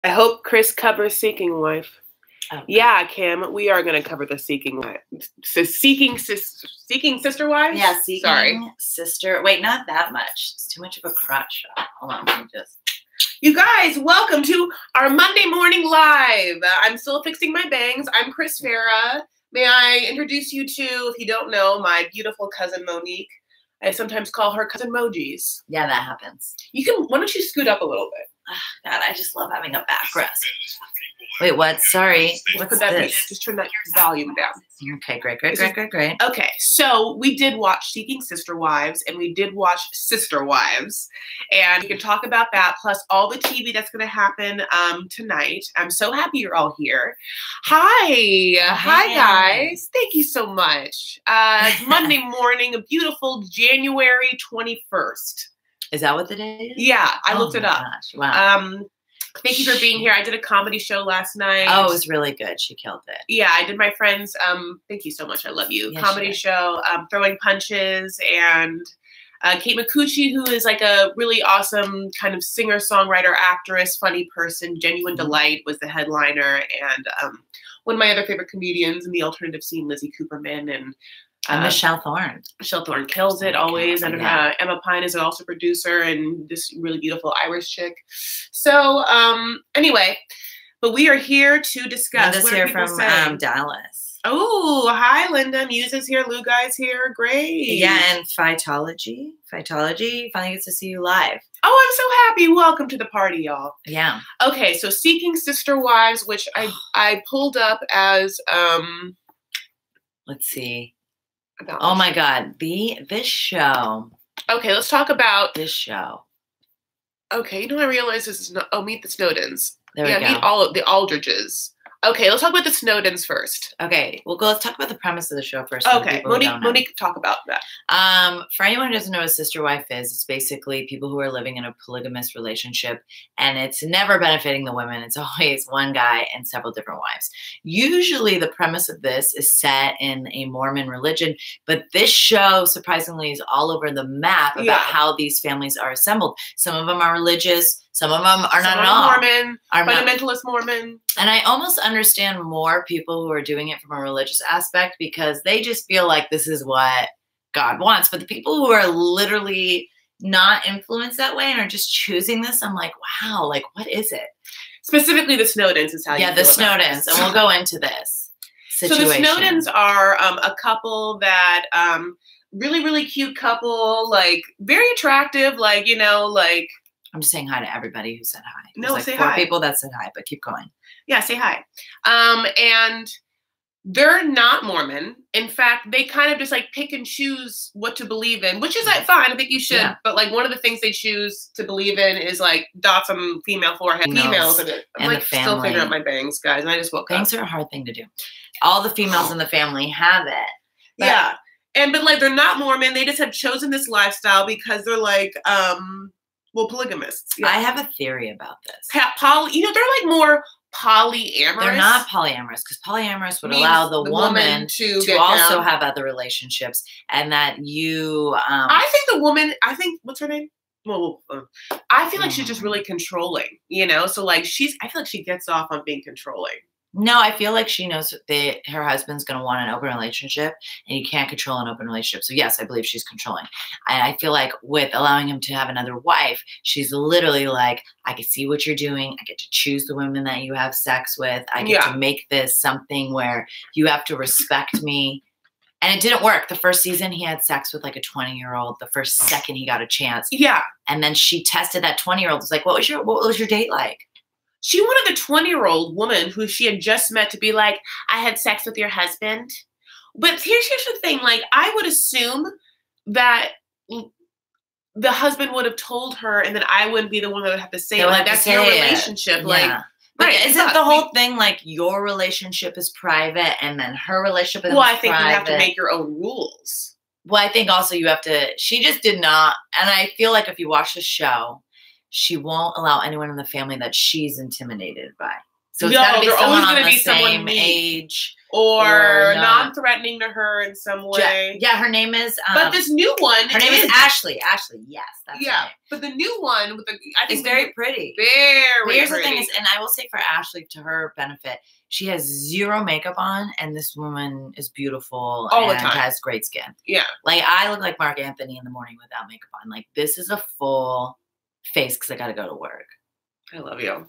I hope Chris covers Seeking Wife. Oh, yeah, Kim, we are going to cover the Seeking Wife. Seeking Sister Wives? Yeah, Seeking Sister. Wait, not that much. It's too much of a crotch shot. Hold on, let me just. You guys, welcome to our Monday morning live. I'm still fixing my bangs. I'm Chris Farah. May I introduce you to, if you don't know, my beautiful cousin Monique. I sometimes call her Cousin Mojis. Yeah, that happens. Why don't you scoot up a little bit? Oh, God, I just love having a back rest. Wait, what? Sorry. What's this? Just turn that volume down. Okay, great. Okay, so we did watch Seeking Sister Wives, and we did watch Sister Wives, and we can talk about that, plus all the TV that's going to happen tonight. I'm so happy you're all here. Hi guys. Thank you so much. It's Monday morning, a beautiful January 21st. Is that what the day is? Yeah, I looked it up. Gosh, wow. Thank you for being here. I did a comedy show last night. Oh, it was really good. She killed it. Yeah, I did my friend's, thank you so much. I love you. Yeah, comedy show, Throwing Punches, and Kate McCucci, who is like a really awesome kind of singer, songwriter, actress, funny person. Genuine Delight was the headliner. And one of my other favorite comedians in the alternative scene, Lizzie Cooperman, and Michelle Thorne. Michelle Thorne kills it always. And Emma Pine is also producer, and this really beautiful Irish chick. So anyway, but we are here to discuss. Linda's here from Dallas. Oh, hi, Linda. Muse is here. Lou Guy's here. Great. Yeah, and Phytology finally gets to see you live. Oh, I'm so happy. Welcome to the party, y'all. Yeah. Okay, so Seeking Sister Wives, which I pulled up as let's see. Oh my God, this show. Okay, let's talk about this show. Okay, I realize this is not. Oh, Meet the Snowdens. There we go. Meet all of the Alldredges. Okay, let's talk about the Snowdens first. Okay, let's talk about the premise of the show first. Okay, Monique, talk about that. For anyone who doesn't know what a sister wife is, it's basically people who are living in a polygamous relationship, and it's never benefiting the women. It's always one guy and several different wives. Usually the premise of this is set in a Mormon religion, but this show surprisingly is all over the map about how these families are assembled. Some of them are religious. Some of them are not at all. Mormon, fundamentalist Mormon. And I almost understand more people who are doing it from a religious aspect because they just feel like this is what God wants. But the people who are literally not influenced that way and are just choosing this, I'm like, wow, like, what is it? Specifically, the Snowdens is how you feel the Snowdens. And we'll go into this situation. So the Snowdens are a couple that really, really cute couple, like very attractive, like, I'm just saying hi to everybody who said hi. No, like say four hi. People that said hi, but keep going. Yeah, say hi. And they're not Mormon. In fact, they kind of just like pick and choose what to believe in, which is like fine. I think you should. Yeah. But like one of the things they choose to believe in is like dots on female forehead. Females in it. I'm like still figuring out my bangs, guys. And I just woke up. Bangs are a hard thing to do. All the females in the family have it. Yeah. But like they're not Mormon. They just have chosen this lifestyle because they're like polygamists. Yeah. I have a theory about this. They're like more polyamorous. They're not polyamorous because polyamorous would allow the woman to also have other relationships, and that you. I think what's her name? Well, I feel like she's just really controlling. So like I feel like she gets off on being controlling. No, I feel like she knows that her husband's going to want an open relationship, and you can't control an open relationship. So yes, I believe she's controlling. And I feel like with allowing him to have another wife, she's literally like, I can see what you're doing. I get to choose the women that you have sex with. I get to make this something where you have to respect me. And it didn't work. The first season, he had sex with like a 20-year-old. The first second he got a chance. Yeah. And then she tested that 20-year-old. It was like, what was your date like? She wanted the 20-year-old woman who she had just met to be like, I had sex with your husband. But here's the thing. Like, I would assume that the husband would have told her and then I wouldn't be the one that would have to say it. Like, that's your relationship. Yeah. Like, right. Isn't the whole thing like your relationship is private and then her relationship is private? I think you have to make your own rules. Well, I think also you have to, she just did not. And I feel like if you watch the show, she won't allow anyone in the family that she's intimidated by. So it's got to be they're someone always on gonna the be someone same neat. age. Or not. non-threatening to her in some way. Yeah, her name is. But this new one, her name is Ashley. Ashley, yes, that's her name. But the new one with the, I think, is very pretty. Very. But here's pretty. the thing is, and I will say for Ashley, to her benefit, she has zero makeup on, and this woman is beautiful all the and time. has great skin. Yeah, like I look like Mark Anthony in the morning without makeup on. Like this is a full face because I got to go to work. I love you.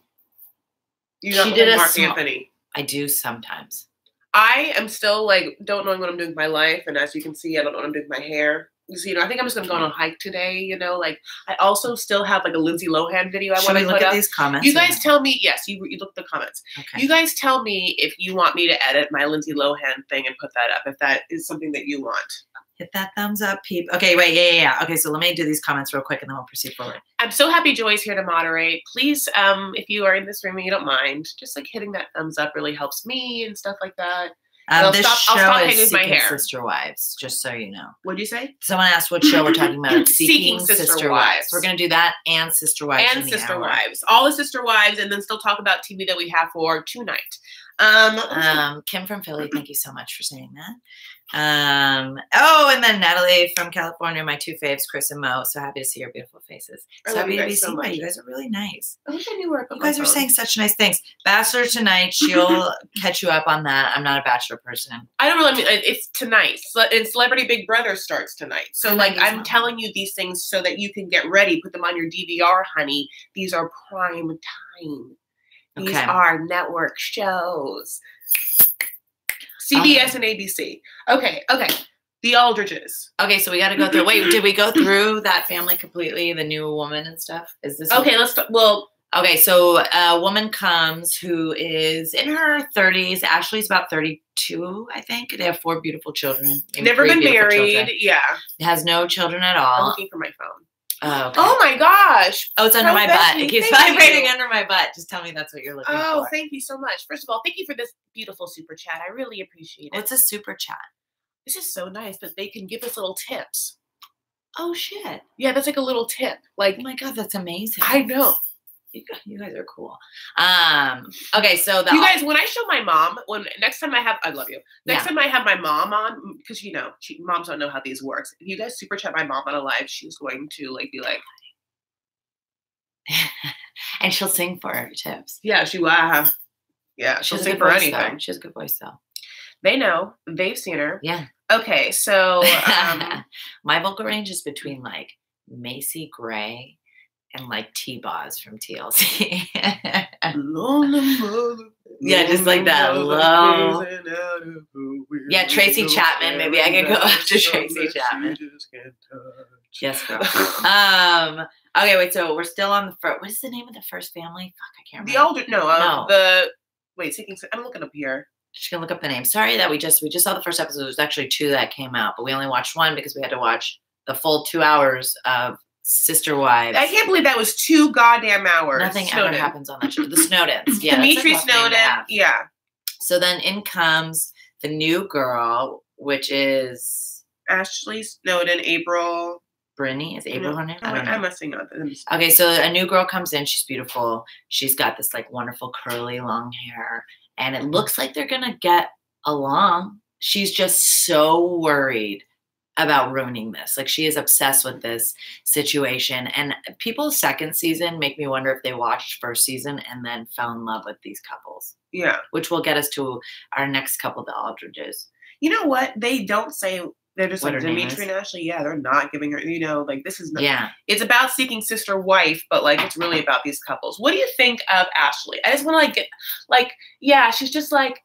You she did like a Mark Anthony. I do sometimes. I am still like don't know what I'm doing with my life, and as you can see, I don't know what I'm doing with my hair. So, I think I'm just gonna go on a hike today. Like I also still have like a Lindsay Lohan video I want to put up. Should we look at these comments? You guys tell me. Yes, you look at the comments. Okay. You guys tell me if you want me to edit my Lindsay Lohan thing and put that up. If that is something that you want. Hit that thumbs up, peep. Okay, wait, yeah. Okay, so let me do these comments real quick, and then we'll proceed forward. I'm so happy Joy's here to moderate. Please, if you are in this room and you don't mind, just like hitting that thumbs up really helps me and stuff like that. This show is Seeking hair. Sister Wives, just so you know. What'd you say? Someone asked what show we're talking about. Seeking Sister Wives. We're going to do that and Sister Wives. And Sister Wives. All the Sister Wives, and then still talk about TV that we have for tonight. Kim from Philly, thank you so much for saying that. And then Natalie from California, my two faves, Chris and Mo. So happy to see your beautiful faces. So happy to be seen by you. You guys are really nice. I wish I knew where you guys are saying such nice things. Bachelor tonight. She'll catch you up on that. I'm not a Bachelor person. I don't really mean it's tonight. And Celebrity Big Brother starts tonight. So I'm telling you these things so that you can get ready. Put them on your DVR, honey. These are prime time. These are network shows. CBS and ABC. Okay. The Alldredges. Okay, so we got to go through. Wait, did we go through that family completely? The new woman and stuff? Is this okay? Let's. Okay, so a woman comes who is in her 30s. Ashley's about 32, I think. They have 4 beautiful children. Never been married. Children. Yeah. Has no children at all. I'm looking for my phone. Oh, okay. Oh my gosh. Oh, it's under my butt. It keeps vibrating under my butt. Just tell me that's what you're looking for. Oh, thank you so much. First of all, thank you for this beautiful super chat. I really appreciate it. What's a super chat? It's just so nice that they can give us little tips. Oh, shit. Yeah, that's like a little tip. Like, oh my God, that's amazing. I know. You guys are cool. Okay, so you guys, when I show my mom, next time I love you. Next time I have my mom on, because moms don't know how these works. If you guys super chat my mom on a live, she's going to be like, and she'll sing for her tips. Yeah, she'll sing for anything. She has a good voice though. They know. They've seen her. Yeah. Okay, so my vocal range is between like Macy Gray and like T-Boz from TLC. Yeah, just like that low. Yeah, Tracy Chapman. Maybe I could go up to Tracy Chapman. Yes, girl. Okay, wait. So we're still on the first. What is the name of the first family? Fuck, I can't remember. I'm looking up here. She's gonna look up the name. Sorry that we just saw the first episode. There's actually 2 that came out, but we only watched 1 because we had to watch the full 2 hours of Sister Wives. I can't believe that was 2 goddamn hours. Nothing ever happens on that show. The Snowdens. Yeah. Dimitri Snowden. Yeah. So then in comes the new girl, which is Ashley Snowden, April. Brittany. Is April her name? I must have not. Okay, so a new girl comes in. She's beautiful. She's got this like wonderful curly long hair. And it looks like they're going to get along. She's just so worried about ruining this. Like she is obsessed with this situation. And people's second season make me wonder if they watched first season and then fell in love with these couples. Yeah. Which will get us to our next couple, the Alldredges. You know what? They don't say, they're just like Dimitri and Ashley. Yeah, they're not giving her, this is not. Yeah. It's about seeking sister wife, but like it's really about these couples. What do you think of Ashley? I just want to she's just like,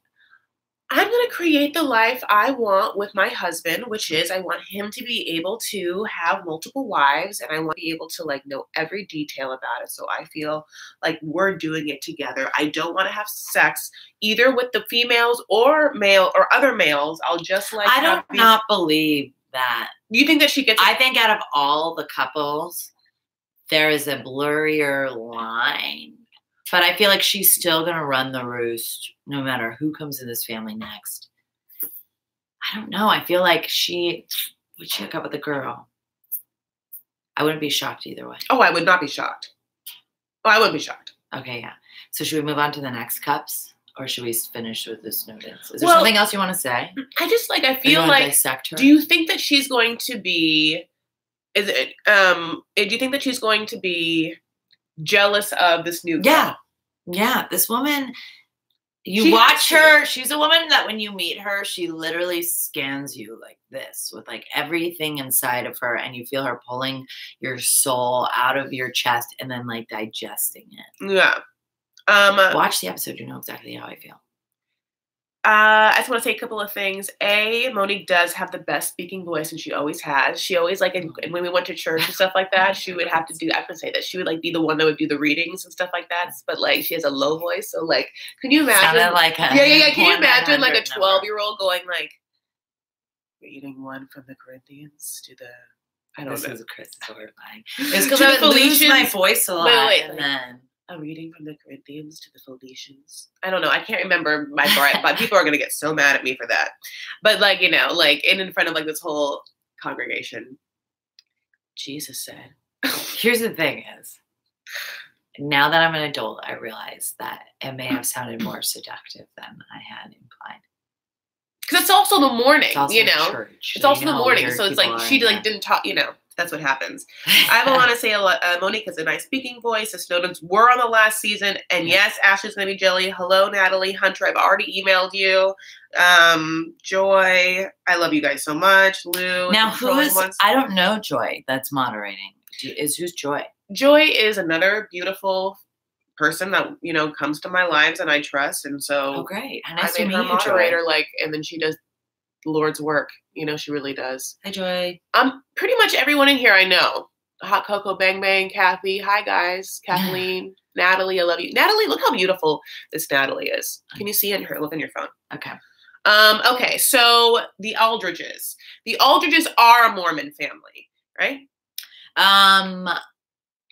I'm going to create the life I want with my husband, which is I want him to be able to have multiple wives and I want to be able to know every detail about it. So I feel like we're doing it together. I don't want to have sex either with the females or male or other males. I'll just I don't not believe that. You think that she gets I think out of all the couples, there is a blurrier line. But I feel like she's still going to run the roost no matter who comes in this family next. I don't know. I feel like would she hook up with a girl? I wouldn't be shocked either way. Oh, I would not be shocked. Oh, I wouldn't be shocked. Okay, yeah. So should we move on to the next cups? Or should we finish with the Snowdens? Is there something else you want to say? I just I feel like, do you think that she's going to be, do you think that she's going to be jealous of this new girl? Yeah. Yeah. This woman, you watch her. She's a woman that when you meet her, she literally scans you like this with like everything inside of her. And you feel her pulling your soul out of your chest and then like digesting it. Yeah. Watch the episode. You know exactly how I feel. I just want to say a couple of things. Monique does have the best speaking voice, and she always has. She always and when we went to church and stuff like that, she would have to do. I can say that she would be the one that would do the readings and stuff like that. But she has a low voice, so can you imagine? Sounded like yeah. Can you imagine a 12-year-old going reading one from the Corinthians to the? I don't know. Chris is horrifying. It's because I would lose my voice a lot, and then. A reading from the Corinthians to the Philippians. I don't know. I can't remember my part, but people are going to get so mad at me for that. But in front of this whole congregation, Jesus said. Here's the thing is, now that I'm an adult, I realize that it may have sounded more seductive than I had implied. Because it's also the morning, it's also church. It's also the morning, so it's she didn't talk, That's what happens. I want to say a lot. Monique has a nice speaking voice. The Snowdens were on the last season. And yes, Ashley's going to be jelly. Hello, Natalie. Hunter, I've already emailed you. Joy, I love you guys so much. Lou. Now, I don't know Joy that's moderating. Who's Joy? Joy is another beautiful person that, comes to my lives and I trust. And so oh, great. Nice I made her moderator, Joy. And then she does the Lord's work. She really does. Hi, Joy. Pretty much everyone in here I know. Hot Cocoa, Bang Bang, Kathy. Hi, guys. Kathleen, Natalie, I love you. Natalie, look how beautiful this Natalie is. Can you see it in her? Look on your phone. Okay. Okay, so the Alldredges. The Alldredges are a Mormon family, right?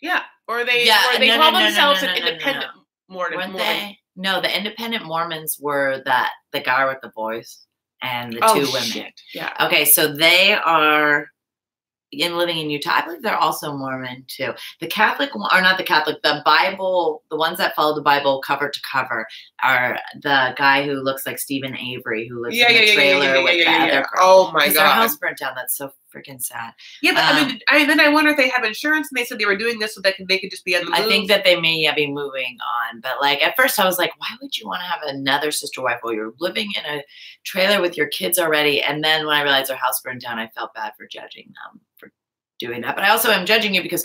Yeah. Or they call themselves an independent Mormon. No, the independent Mormons were the guy with the voice. And the two women. Shit. Yeah. Okay, so they are living in Utah. I believe they're also Mormon too. The Catholic, or not the Catholic, the Bible, the ones that follow the Bible cover to cover are the guy who looks like Stephen Avery, who lives in the trailer with the other girl. Oh my God. Their house burnt down. That's so freaking sad. Yeah, but then I wonder if they have insurance, and they said they were doing this so that they could just be on the move. I think that they may be moving on, but at first I was like, why would you want to have another sister wife while you're living in a trailer with your kids already? And then when I realized their house burned down, I felt bad for judging them for doing that. But I also am judging you because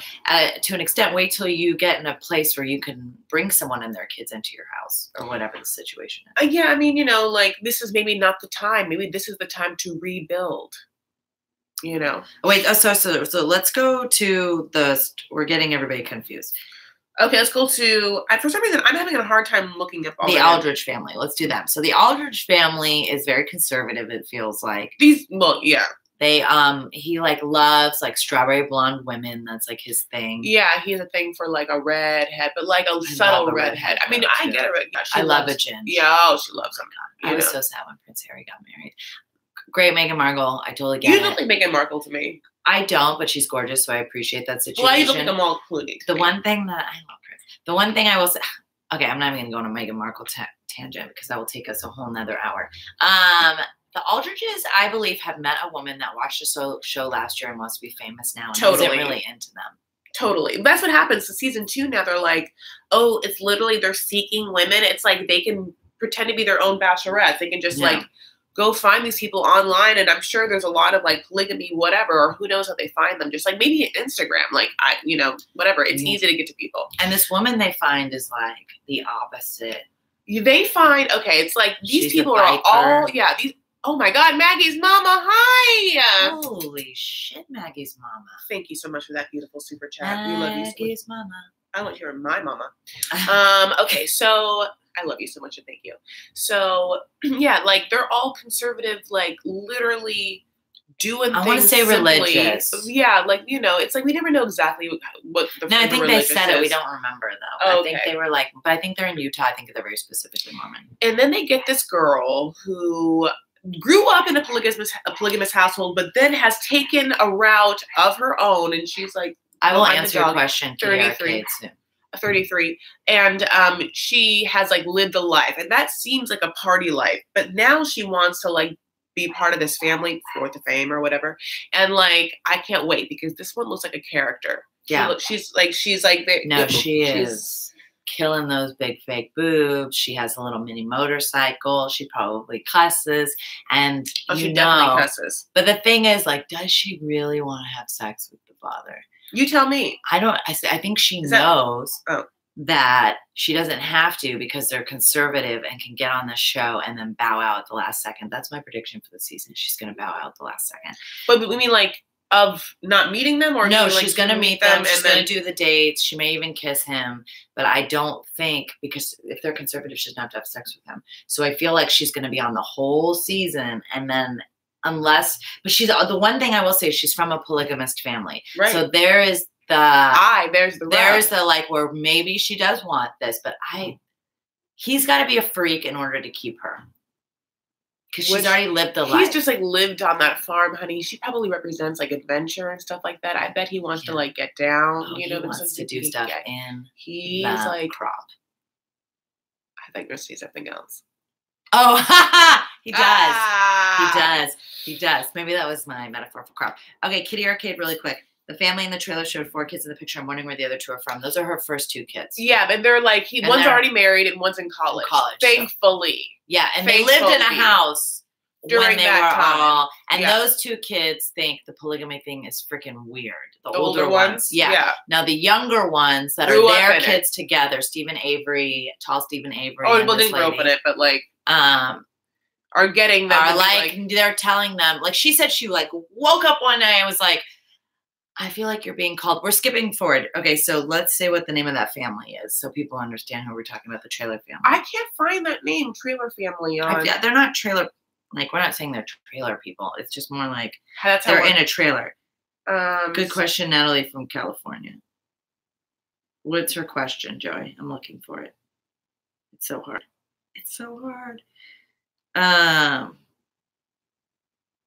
to an extent, wait till you get in a place where you can bring someone and their kids into your house or whatever the situation is. Yeah, I mean, this is maybe not the time. Maybe this is the time to rebuild. Wait, so let's go to we're getting everybody confused. Okay, let's go to, for some reason, I'm having a hard time looking up all the Alldredge family. Let's do that. So the Alldredge family is very conservative, it feels like. Yeah. They, he loves strawberry blonde women. That's his thing. Yeah, he has a thing for a redhead, but a subtle redhead. I mean, I get it. I love a Jen. Yeah, she loves him. I was so sad when Prince Harry got married. Great Meghan Markle. I totally get it. You don't think Meghan Markle to me. I don't, but she's gorgeous, so I appreciate that situation. Well, you look at them all Clooney. The one thing that I love Prince. The one thing I will say, okay, I'm not even going to go on a Meghan Markle tangent because that will take us a whole nother hour. The Alldredges, I believe, have met a woman that watched a show last year and wants to be famous now and isn't really into them. Totally. That's what happens. So season 2 now, they're like, oh, it's literally they're seeking women. It's they can pretend to be their own bachelorettes. They can just go find these people online, and I'm sure there's a lot of polygamy, whatever, or who knows how they find them. Just maybe Instagram, whatever. It's easy to get to people. And this woman they find is the opposite. They find it's these people are all these. Oh my God, Maggie's mama! Hi. Holy shit, Maggie's mama! Thank you so much for that beautiful super chat. We love you. Maggie's mama. I want to hear my mama. Okay, so. I love you so much and thank you. So, yeah, they're all conservative, literally doing things. I want to say simply. Religious. Yeah, it's we never know exactly what the No, I think they said is. We don't remember, though. Oh, I think they were but I think they're in Utah. I think they're very specifically Mormon. And then they get this girl who grew up in a polygamous household, but then has taken a route of her own, and she's I will answer your question. 33. 33, and she has like lived a life, and that seems like a party life. But now she wants to like be part of this family, Fourth of Fame or whatever. And like, I can't wait because this one looks like a character. Yeah, she's like no, she is killing those big fake boobs. She has a little mini motorcycle. She probably cusses, and she definitely cusses. But the thing is, like, does she really want to have sex with the father? You tell me. I think she knows that she doesn't have to because they're conservative and can get on the show and then bow out at the last second. That's my prediction for the season. She's going to bow out at the last second. But we mean like of not meeting them, or no? Like she's going to meet them. She's going to do the dates. She may even kiss him. But I don't think, because if they're conservative, she doesn't have to have sex with him. So I feel like she's going to be on the whole season, and then. But she's the one thing I will say, she's from a polygamist family. Right. So there is there's the like where maybe she does want this, but he's got to be a freak in order to keep her. Because she's already lived the life. He's just like lived on that farm, honey. She probably represents like adventure and stuff like that. I bet he wants to like get down. He wants to do stuff in he's like crop. I think there's something else. Oh, he does. He does. Maybe that was my metaphor for crop. Okay, Kitty Arcade, really quick. The family in the trailer showed 4 kids in the picture. I'm wondering where the other 2 are from. Those are her first 2 kids. Yeah, but they're like, one's already married and one's in college. Thankfully. So. Yeah, and they lived in a house during that time. And those 2 kids think the polygamy thing is freaking weird. The older ones. Yeah. Now the younger ones that are their kids together, Stephen Avery, tall Stephen Avery. Oh, well, didn't grow up in it, but like, are getting them. Are like, they're telling them, like she said, she like woke up one day and was like, I feel like you're being called. We're skipping forward. Okay, so let's say what the name of that family is so people understand who we're talking about, the trailer family. I can't find that name, trailer family. They're not trailer, like we're not saying they're trailer people. It's just more like they're in a trailer. Good question, Natalie from California. What's her question, Joey? I'm looking for it. It's so hard. It's so hard.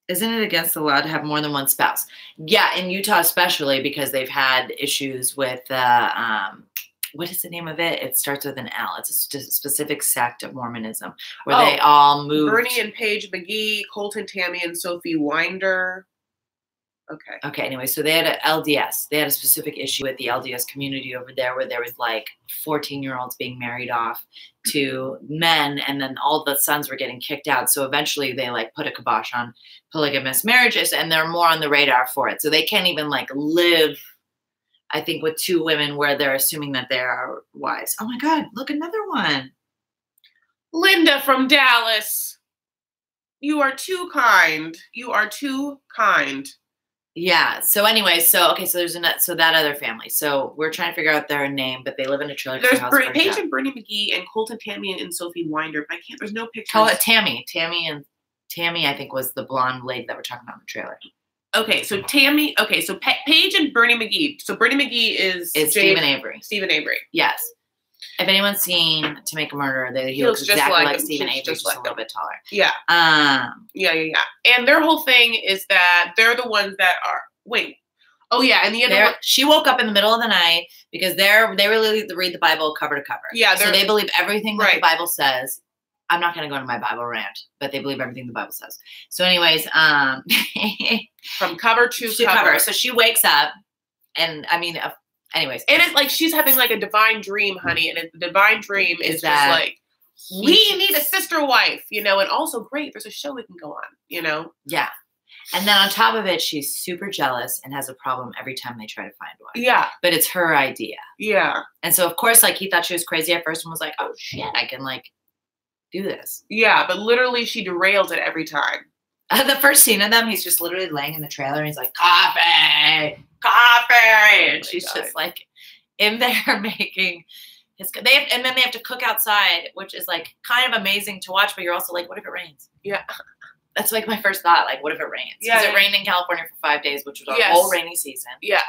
Isn't it against the law to have more than one spouse? Yeah, in Utah especially, because they've had issues with what is the name of it? It starts with an L. It's a specific sect of Mormonism where they all moved. Bernie and Paige McGee, Colton, Tammy, and Sophie Winder. Okay. Anyway, so they had an LDS. They had a specific issue with the LDS community over there where there was like 14-year-olds being married off to men, and then all the sons were getting kicked out. So eventually they like put a kibosh on polygamous marriages, and they're more on the radar for it. So they can't even like live, I think, with 2 women where they're assuming that they are wives. Oh my God, look, another one. Linda from Dallas. You are too kind. You are too kind. Yeah. So anyway, so there's that other family. So we're trying to figure out their name, but they live in a trailer. There's Paige and Bernie McGee and Colton, Tammy, and Sophie Winder. But there's no pictures. Call it Tammy. Tammy, I think, was the blonde lady that we're talking about in the trailer. Okay, so Tammy. Okay, so Paige and Bernie McGee. So Bernie McGee is Stephen Avery. Stephen Avery. Yes. If anyone's seen To Make a Murderer, he looks exactly like Stephen Avery, just a little bit taller. Yeah. Yeah. And their whole thing is that they're the ones that are. Wait. Oh yeah, and the other one. She woke up in the middle of the night because they really read the Bible cover to cover. Yeah. So they believe everything that the Bible says. I'm not going to go into my Bible rant, but they believe everything the Bible says. So, anyways, from cover to cover. So she wakes up, and I mean. Anyways, and it's like she's having like a divine dream, honey, and the divine dream is just like we need a sister wife, and also great. There's a show we can go on, Yeah, and then on top of it, she's super jealous and has a problem every time they try to find one. Yeah, but it's her idea. Yeah, and so of course, like he thought she was crazy at first and was like, "Oh shit, I can like do this." Yeah, but literally she derails it every time. The first scene of them, he's just literally laying in the trailer and he's like, coffee. And she's just like in there making his, and then they have to cook outside, which is like kind of amazing to watch, but you're also like, what if it rains? Yeah. That's like my first thought. Like, what if it rains? Yeah. Because it rained in California for 5 days, which was our whole rainy season. Yeah.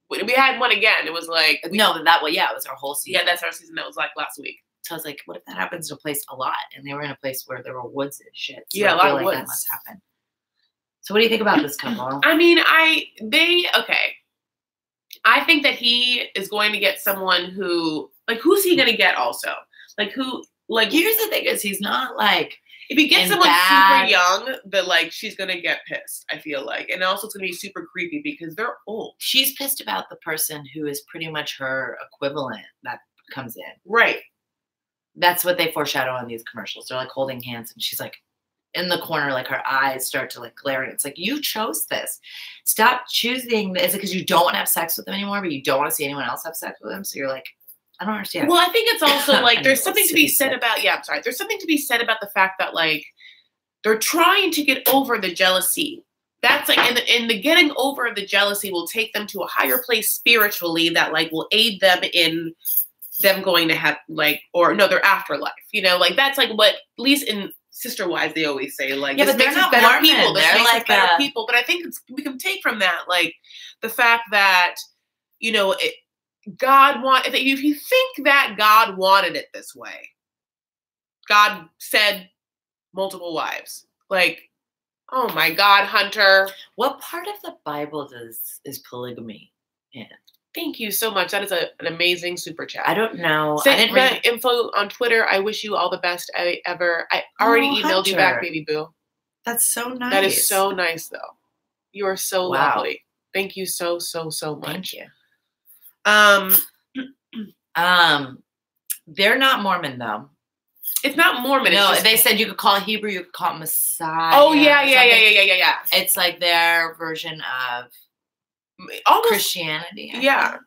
We had one again. It was like. It was our whole season. Yeah, that's our season. That was like last week. So I was like, what if that happens to a place a lot? And they were in a place where there were woods and shit. So yeah, a lot of woods. That must happen. So what do you think about this couple? I mean, okay. I think that he is going to get someone who, like, who's he going to get also? Like, who, like. Here's the thing is he's not, like. If he gets someone super young, that, like, she's going to get pissed, I feel like. And also it's going to be super creepy because they're old. She's pissed about the person who is pretty much her equivalent that comes in. Right. That's what they foreshadow in these commercials. They're, like, holding hands, and she's, like, in the corner, like, her eyes start to, like, glare. And it's like, you chose this. Stop choosing. Is it because you don't want to have sex with them anymore, but you don't want to see anyone else have sex with them? So you're like, I don't understand. Well, I think it's also, like, there's something to be said about, there's something to be said about the fact that, like, they're trying to get over the jealousy. That's, like, and the getting over the jealousy will take them to a higher place spiritually that, like, will aid them in them going to have, like, or no, their afterlife. You know, like, that's, like, what, at least in Sister Wives, they always say, like, yeah, but they're not better Mormon. people. This they're makes like better people. But I think we can take from that, like, the fact that, you know, if you think that God wanted it this way, God said multiple wives. Like, oh my God, Hunter. What part of the Bible is polygamy in? Thank you so much. That is an amazing super chat. I don't know. Send I didn't read info on Twitter. I wish you all the best ever. I already emailed you back, baby boo. That's so nice. That is so nice, though. You are so lovely. Thank you so much. Thank you. They're not Mormon though. It's not Mormon. No, it's just, they said you could call it Hebrew, you could call it Messiah. Oh yeah. It's like their version of almost Christianity. Yeah.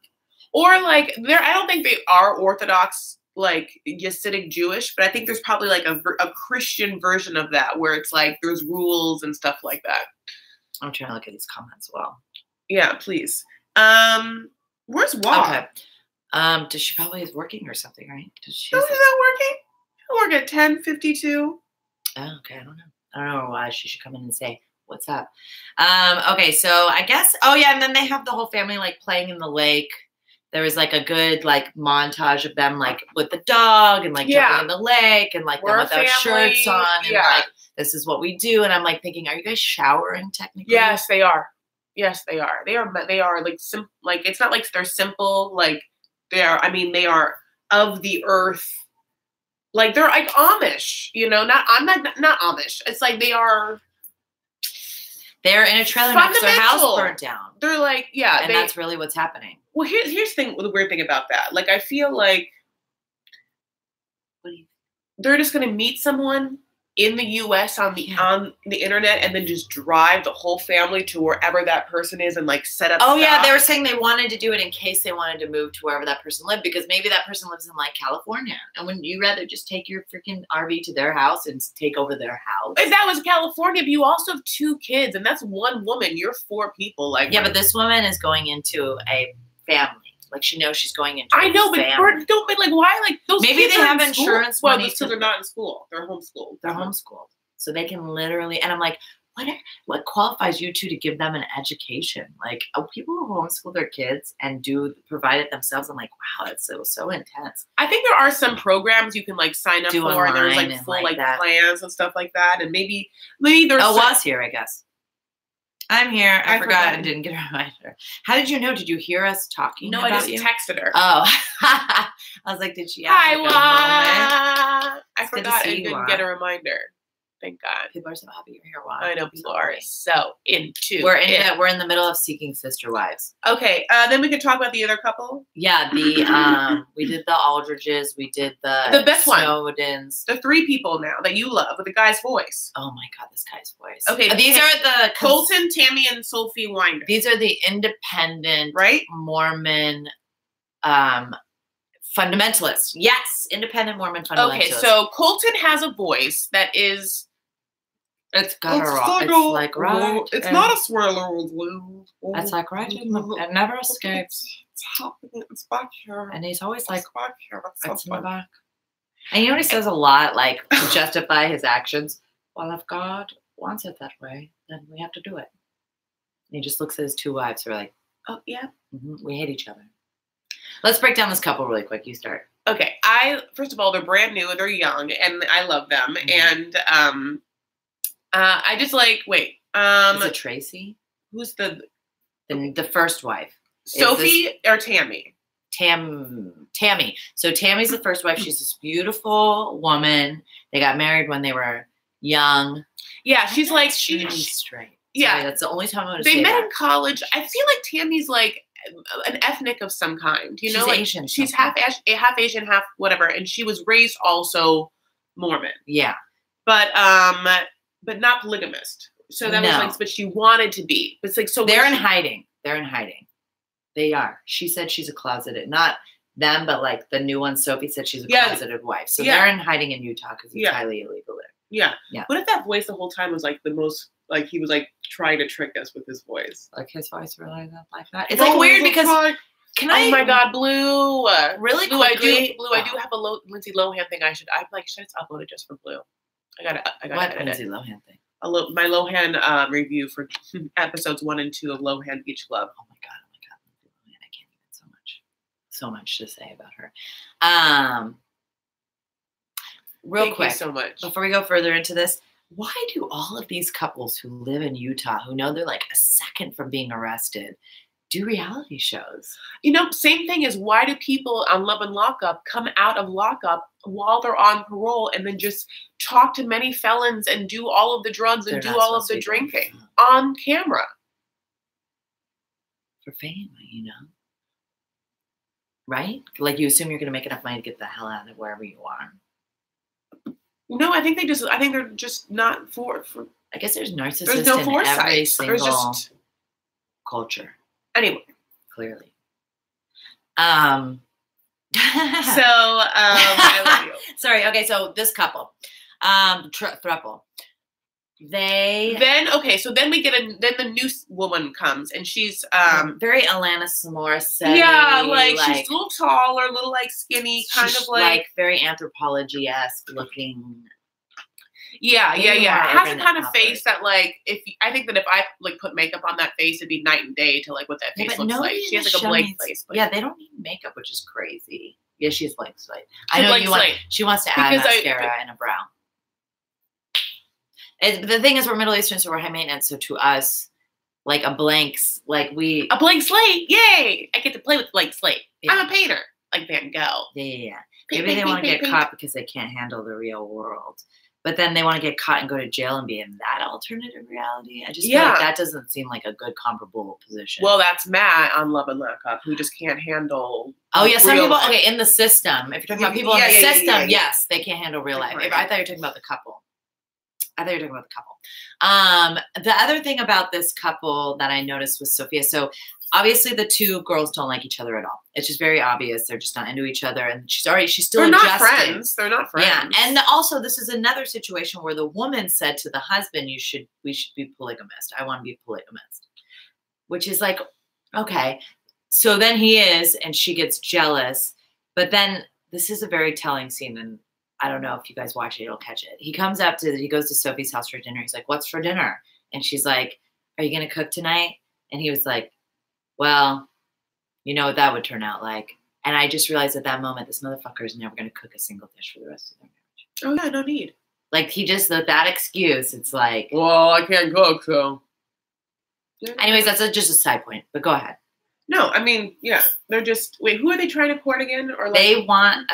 Or like I don't think they are Orthodox, like Hasidic Jewish, but I think there's probably like a Christian version of that where it's like there's rules and stuff like that. I'm trying to look at these comments as well. Yeah, please. Where's Wah? Okay. She probably is working or something, right? She's not working. She'll work at 10:52. Oh, okay. I don't know why she should come in and say, what's up? Okay, so I guess, and then they have the whole family like playing in the lake. There was like a good like montage of them like with the dog and like jumping in the lake and like them without shirts on and like this is what we do. And I'm like thinking, are you guys showering technically? Yes, they are. Yes, they are. They are like like it's not like they're simple. Like they are. I mean, they are of the earth. Like they're like Amish. You know, not Amish. It's like they are. They're in a trailer because their house burnt down. They're like, and that's really what's happening. Well, here's the weird thing about that. Like, I feel like they're just gonna meet someone in the U.S. on the internet and then just drive the whole family to wherever that person is and like set up. Oh yeah, they were saying they wanted to do it in case they wanted to move to wherever that person lived because maybe that person lives in like California and wouldn't you rather just take your freaking RV to their house and take over their house? If that was California, but you also have 2 kids and that's one woman. You're 4 people. Like but this woman is going into a family. Like she knows she's going into. I know, but like why? Like those. Maybe they have insurance. Well, those kids are not in school. They're homeschooled. They're homeschooled, so they can literally. And I'm like, what qualifies you two to give them an education? Like people who homeschool their kids and provide it themselves. I'm like, wow, that's so intense. I think there are some programs you can like sign up for. And there's like full like plans and stuff like that. And maybe there's. Was here, I guess. I'm here. I forgot and didn't get a reminder. How did you know? Did you hear us talking about I just texted her. Oh. I was like, did she have Hi, Wa. I forgot and didn't get a reminder. Thank God. People are so happy you're here, Wa. I know people are so into We're in the middle of Seeking Sister Wives. Okay, then we can talk about the other couple. Yeah, we did the Alldredges, we did the best Snowdens. The 3 people now that you love with the guy's voice. Oh my God, this guy's voice. Okay, these are the Colton, Tammy, and Sophie Winder. These are the independent, Mormon, fundamentalists. Yes, independent Mormon fundamentalists. Okay, so Colton has a voice that is. It's guttural. It's like right. It's not a swirler. It's like right. It never escapes. It's happening. It's back here. And he's always like, back here. It's in the back. And you know what he says a lot, like to justify his actions. Well, if God wants it that way, then we have to do it. And he just looks at his 2 wives who are like, oh yeah, we hate each other. Let's break down this couple really quick. You start. Okay. First of all, they're brand new. They're young, and I love them. And I just like wait. Is it Tracy? Who's the first wife? Sophie or Tammy? Tammy. So Tammy's the first wife. She's this beautiful woman. They got married when they were young. Yeah, she's like she's straight. Yeah, sorry, that's the only time I'm going to say say met that. in college. I feel like Tammy's like an ethnic of some kind. You know, she's like Asian. She's half Asian, half whatever, and she was raised also Mormon. Yeah, but not polygamist. So that was like, but she wanted to be. But it's like, so they're in hiding. They're in hiding. They are. She said she's a closeted, not them, but like the new one. Sophie said she's a closeted wife. So they're in hiding in Utah because it's highly illegal there. Yeah. What if that voice the whole time was like the most, like he was like trying to trick us with his voice? Like his voice really like that? It's like weird because oh my God, Blue. Really Blue, quickly? I do have a Lindsay Lohan thing. Should upload it just for Blue. I gotta what Lindsay Lohan thing? My Lohan review for episodes 1 and 2 of Lohan Beach Club. Oh my God. I can't even so much to say about her. Real quick, so much. Before we go further into this, why do all of these couples who live in Utah, who know they're like a second from being arrested, do reality shows? You know, same thing is why do people on Love and Lockup come out of lockup while they're on parole and then just talk to many felons and do all of the drugs and do all of the drinking on camera? For fame, you know? Right? Like you assume you're going to make enough money to get the hell out of wherever you are. No, I think they're just not for. I guess there's narcissists there's no in foresight. every single culture. Anyway, clearly. I love you. Sorry. Okay, so this couple, throuple. Then we get then the new woman comes and she's very Alanis Morissette. Yeah, like she's a little taller, a little like skinny, kind of like very anthropology-esque looking. Yeah. It has a kind of face that like I think that if I like put makeup on that face, it'd be night and day to like what that face looks like. She has like a blank face. Yeah, they don't need makeup, which is crazy. Yeah, she has blank slate. I know she wants to add mascara and a brow. The thing is, we're Middle Eastern, so we're high maintenance. So to us, like a blank slate. Yay! I get to play with blank slate. Yeah. I'm a painter, like Van Gogh. Yeah. Maybe they want to get caught because they can't handle the real world. But then they want to get caught and go to jail and be in that alternative reality. I just feel like that doesn't seem like a good comparable position. Well, that's Matt on Love and Lockup, who just can't handle. Oh yeah, some people. Okay, in the system. If you're talking about people in the system, yes, they can't handle real life. Right. I thought you were talking about the couple. The other thing about this couple that I noticed was Sophia. So obviously the two girls don't like each other at all. It's just very obvious. They're just not into each other. And she's still They're adjusting. not friends. They're not friends. Yeah. And also this is another situation where the woman said to the husband, we should be polygamist. I want to be polygamist. Which is like, okay. So then he is, and she gets jealous. But then this is a very telling scene, and I don't know if you guys watch it, you'll catch it. He goes to Sophie's house for dinner. He's like, what's for dinner? And she's like, are you going to cook tonight? And he was like, well, you know what that would turn out like. And I just realized at that moment, this motherfucker is never going to cook a single dish for the rest of their marriage. Oh, yeah, no need. Like, he just, that excuse, it's like. Well, I can't cook, so. Anyways, that's just a side point, but go ahead. No, I mean, yeah, they're just, wait, who are they trying to court again? Or like, they want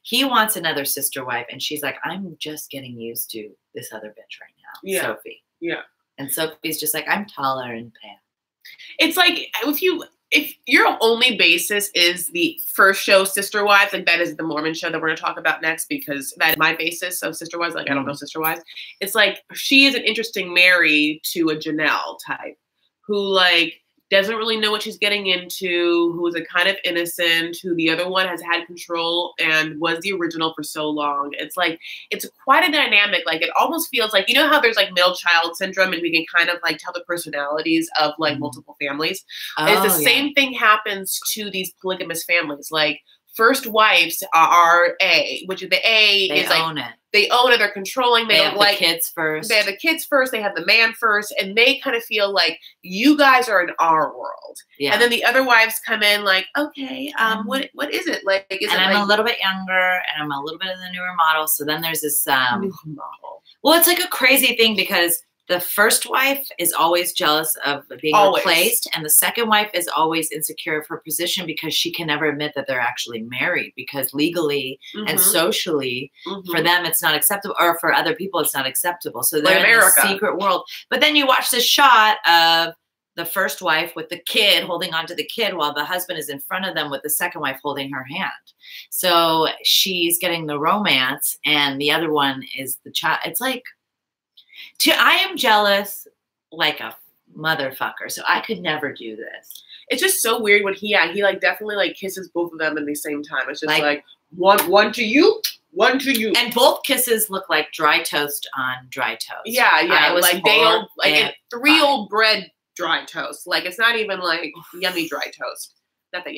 he wants another sister wife, and she's like, I'm just getting used to this other bitch right now, Sophie. Yeah. And Sophie's just like, I'm taller and pale. It's like, if your only basis is the first show, Sister Wives, like that is the Mormon show that we're going to talk about next, because that is my basis of Sister Wives. Like, I don't know Sister Wives. It's like, she is an interesting Meri to a Janelle type who like, doesn't really know what she's getting into, who is a kind of innocent, who the other one has had control and was the original for so long. It's like, it's quite a dynamic. Like, it almost feels like, you know how there's like middle child syndrome and we can kind of like tell the personalities of like multiple families? It's the same thing happens to these polygamous families. Like, first wives are which is the is like, own it. They own it. They're controlling. They have like the kids first. They have the kids first. They have the man first, and they kind of feel like you guys are in our world. Yeah. And then the other wives come in like, okay, what is it like? I'm a little bit younger, and I'm a little bit of the newer model. So then there's this model. Well, it's like a crazy thing because the first wife is always jealous of being replaced, and the second wife is always insecure of her position because she can never admit that they're actually married, because legally and socially for them it's not acceptable, or for other people it's not acceptable. So they're in a secret world. But then you watch this shot of the first wife with the kid holding on to the kid while the husband is in front of them with the second wife holding her hand. So she's getting the romance and the other one is the child. It's like, I am jealous like a motherfucker. So I could never do this. It's just so weird when he like definitely like kisses both of them at the same time. It's just like one to you, one to you. And both kisses look like dry toast on dry toast. Yeah, yeah. Like day old, like 3 old bread dry toast. Like it's not even like yummy dry toast. Not that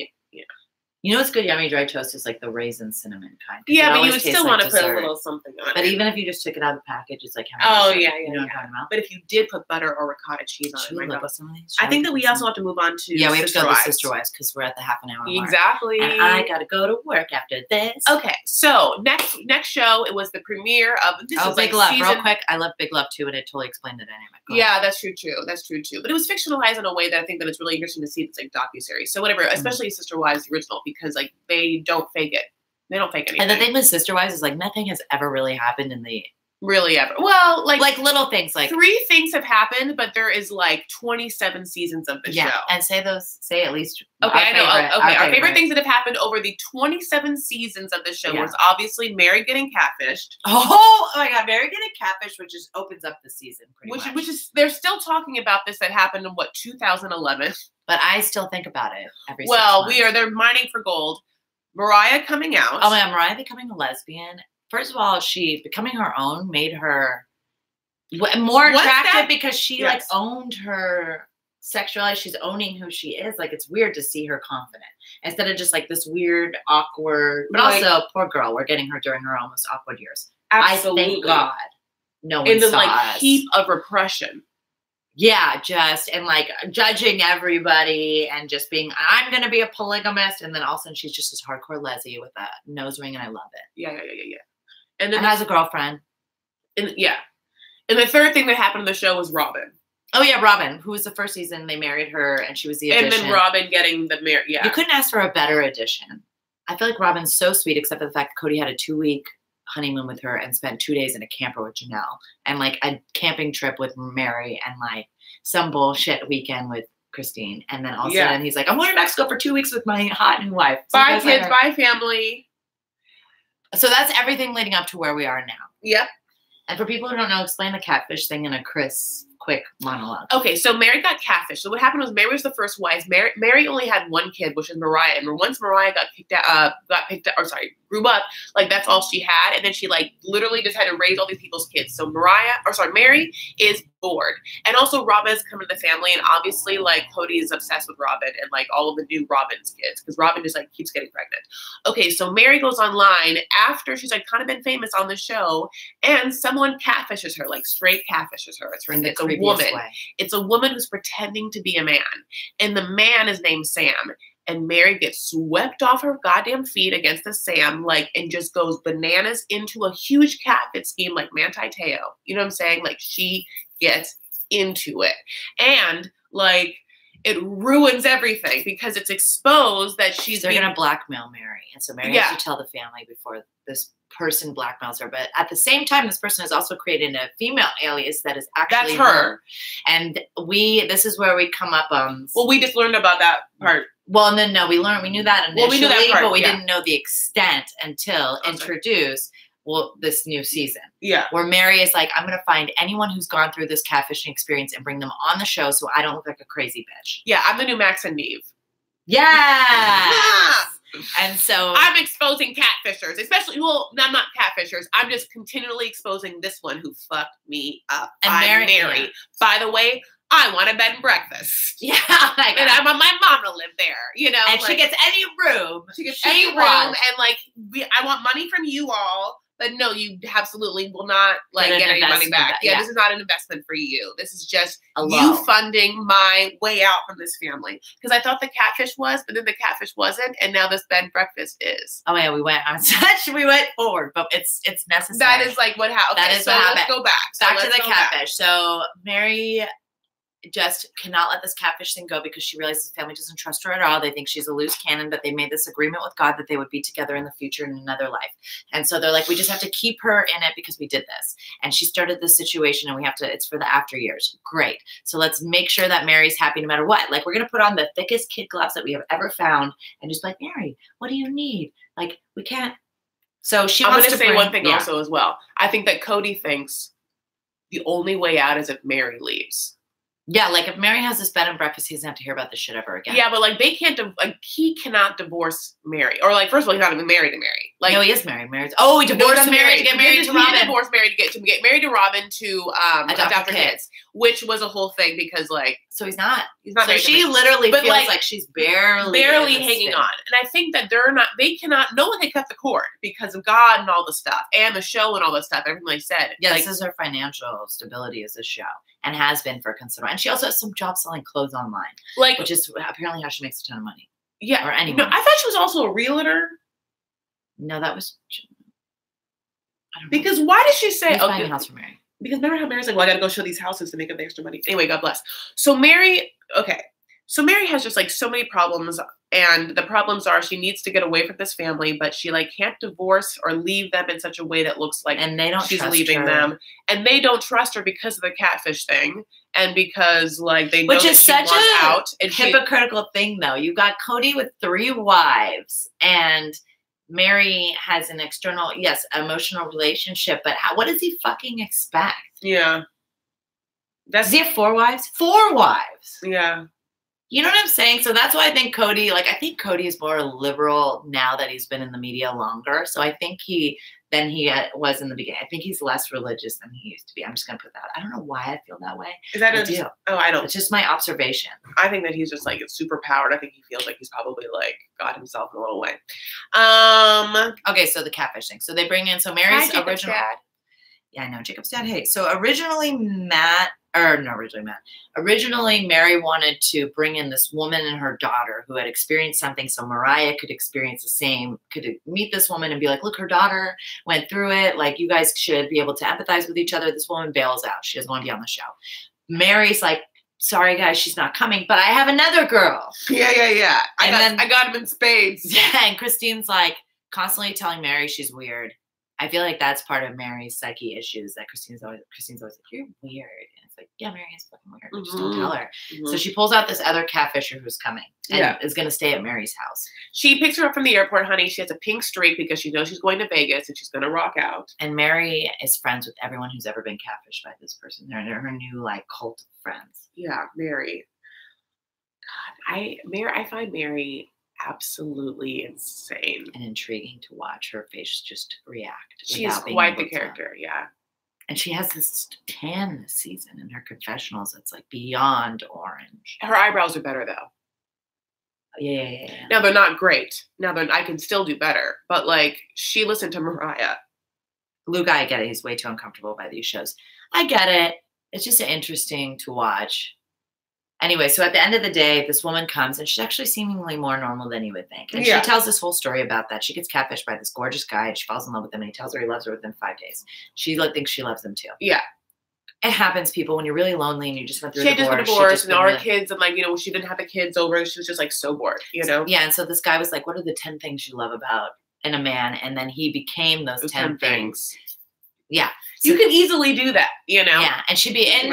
You know what's good yummy dry toast is like the raisin cinnamon kind. Yeah, but you would still want to put a little something on it. But even if you just took it out of the package, it's like you know what I'm talking about? But if you did put butter or ricotta cheese on it, look at some of these? I think that we also have to move on to we have to go to Sister Wives because we're at the half an hour mark. Exactly. And I gotta go to work after this. Okay, so next show, it was the premiere of Big Love. Real quick, I love Big Love too, and it totally explained the dynamic. Yeah, that's true too. That's true too. But it was fictionalized in a way that I think that it's really interesting to see. It's like docuseries. So whatever, especially Sister Wives, the original, because like they don't fake it. They don't fake anything. And the thing with Sister Wives is like nothing has ever really happened in the ever. Well, like little things, like 3 things have happened, but there is like 27 seasons of the show. And say at least. Okay, I know. Our favorite things that have happened over the 27 seasons of the show was obviously Meri getting catfished. Oh my God, Meri getting catfished, which just opens up the season pretty much. Which is they're still talking about this that happened in 2011. But I still think about it every 6 months. They're mining for gold. Mariah coming out. Oh my God, Mariah becoming a lesbian. First of all, she becoming her own made her more attractive because she like owned her sexuality. She's owning who she is. Like it's weird to see her confident instead of just like this weird, awkward. But also, poor girl, we're getting her during her almost awkward years. Absolutely. I thank God no one in the saw us. Heap of repression. Yeah, and like judging everybody and just being, I'm going to be a polygamist. And then all of a sudden she's just this hardcore lesbian with a nose ring and I love it. Yeah. And then has a girlfriend. And the third thing that happened in the show was Robin. Oh yeah, Robin, who was the first season. They married her and she was the addition. And then Robin getting the marriage. Yeah. You couldn't ask for a better addition. I feel like Robin's so sweet, except for the fact that Cody had a 2-week honeymoon with her and spent 2 days in a camper with Janelle and like a camping trip with Meri and like some bullshit weekend with Christine. And then all of a sudden he's like, I'm going to Mexico for 2 weeks with my hot new wife. Bye kids, bye family. So that's everything leading up to where we are now. Yep. And for people who don't know, explain the catfish thing in a quick monologue. Okay, so Meri got catfished. So what happened was Meri was the first wife. Meri only had 1 kid, which is Mariah. And once Mariah grew up, like that's all she had. And then she like literally just had to raise all these people's kids. So Meri is bored. And also Robin has come into the family. And obviously like Cody is obsessed with Robin and like all of the new Robin's kids. Because Robin just like keeps getting pregnant. Okay, so Meri goes online after she's like kind of been famous on the show. And someone catfishes her, like straight catfishes her. It's a woman. It's a woman who's pretending to be a man. And the man is named Sam. And Meri gets swept off her goddamn feet against the Sam, like, and just goes bananas into a huge catfish scheme like Manti Te'o. You know what I'm saying? Like, she gets into it. And, like, it ruins everything because it's exposed that they're going to blackmail Meri. And so Meri has to tell the family before this person blackmails her. But at the same time, this person has also created a female alias that is actually her. And this is where we come up on. Well, we just learned about that part. Well, and then no, we knew that initially, we knew that part, but we didn't know the extent until introduced. Well, this new season. Yeah. Where Meri is like, I'm going to find anyone who's gone through this catfishing experience and bring them on the show so I don't look like a crazy bitch. Yeah, I'm the new Max and Neve. Yes! And so I'm exposing catfishers, especially, well, I'm not catfishers. I'm just continually exposing this one who fucked me up. And I'm Meri. Yeah. By the way, I want a bed and breakfast. Yeah. And I want my mom to live there, you know. And like, she gets any room. She gets any room. And like, I want money from you all. but no, you absolutely will not like Get get an any money investment back. back, Yeah, yeah. this is not an investment for you. This is just A you loan. funding my way out from this family. Because I thought the catfish was, but then the catfish wasn't, and now this bed and breakfast is. Oh yeah, we went forward, but it's necessary. That is like what happened. Okay, That is so what let's happened. go back. Back to the catfish. So Meri just cannot let this catfish thing go because she realizes the family doesn't trust her at all. They think she's a loose cannon, but they made this agreement with God that they would be together in the future in another life. And so they're like, we just have to keep her in it because we did this. And she started this situation and we have to, it's for the after years. Great. So let's make sure that Meri's happy no matter what. Like we're going to put on the thickest kid gloves that we have ever found and just like, Meri, what do you need? Like we can't. So she wants to say one thing also as well. I think that Cody thinks the only way out is if Meri leaves. Yeah, like if Meri has this bed and breakfast, he doesn't have to hear about this shit ever again. Yeah, but like they can't, like he cannot divorce Meri. Or like, first of all, he's not even married to Meri. Like, no, he is married. Oh, he divorced Meri to get married to Robin. He divorced Meri to get married to Robin to adopt her kids, which was a whole thing because like. So he's not. So she literally feels like she's barely hanging on. And I think that they cannot, no one can cut the cord because of God and all the stuff and the show and all the stuff, everything they said. Yeah, like, this is her financial stability as a show and has been for considerable. And she also has some job selling clothes online, like which is apparently how she makes a ton of money. Yeah. Or anyone. No, I thought she was also a realtor. No, that was. I don't know. Because why did she say, buying a house for Meri? Because remember how Meri's like, well, I got to go show these houses to make up the extra money. Anyway, God bless. So Meri has just like so many problems. And the problems are she needs to get away from this family, but she like can't divorce or leave them in such a way that looks like she's leaving them. And they don't trust her because of the catfish thing. And because like they know which is such a hypocritical thing though. You got Cody with 3 wives and Meri has an external, yes, emotional relationship, but what does he fucking expect? Yeah. Does he have 4 wives? 4 wives. Yeah. You know what I'm saying? So that's why I think Cody is more liberal now that he's been in the media longer. So I think than he was in the beginning. I think he's less religious than he used to be. I'm just going to put that. I don't know why I feel that way. Is that I don't. It's just my observation. I think that he's just like super powered. I think he feels like he's probably like God himself in a little way. Okay, so the catfish thing. So they bring in, so Meri's original. Dad. Yeah, I know. Jacob's dad. Hey, so originally Meri wanted to bring in this woman and her daughter who had experienced something so Mariah could experience the same, could meet this woman and be like, look, her daughter went through it. Like, you guys should be able to empathize with each other. This woman bails out. She doesn't want to be on the show. Meri's like, sorry, guys, she's not coming, but I have another girl. Yeah. I got him in spades. Yeah, and Christine's like constantly telling Meri she's weird. I feel like that's part of Meri's psyche issues that Christine's always like, you're weird. And it's like, yeah, Meri is fucking weird. Mm-hmm. Just don't tell her. Mm-hmm. So she pulls out this other catfisher who's coming and is going to stay at Meri's house. She picks her up from the airport, honey. She has a pink streak because she knows she's going to Vegas and she's going to rock out. And Meri is friends with everyone who's ever been catfished by this person. They're her new like cult of friends. Yeah, Meri. God, I find Meri absolutely insane and intriguing to watch her face just react. She's quite the character, yeah. And she has this tan this season in her confessionals. It's like beyond orange. Her eyebrows are better though. Yeah. Now they're not great. I can still do better. But like she listened to Mariah. Luke, I get it. He's way too uncomfortable by these shows. I get it. It's just interesting to watch. Anyway, so at the end of the day, this woman comes, and she's actually seemingly more normal than you would think. And she tells this whole story about that. She gets catfished by this gorgeous guy, and she falls in love with him, and he tells her he loves her within 5 days. She thinks she loves him too. Yeah. It happens, people, when you're really lonely and you just went through a divorce. And all her kids, and like, you know, she didn't have the kids over. She was just like so bored, you know? Yeah, and so this guy was like, what are the 10 things you love about in a man? And then he became those 10 things. Yeah. So, you could easily do that, you know? Yeah. And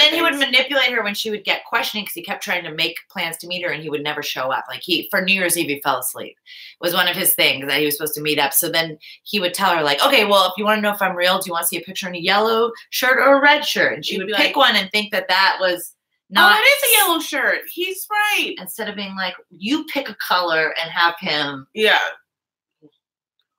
then he would manipulate her when she would get questioning because he kept trying to make plans to meet her and he would never show up. Like for New Year's Eve, he fell asleep. It was one of his things that he was supposed to meet up. So then he would tell her like, okay, well, if you want to know if I'm real, do you want to see a picture in a yellow shirt or a red shirt? And she would pick one and think that was not. Oh, it is a yellow shirt. He's right. Instead of being like, you pick a color and have him. Yeah.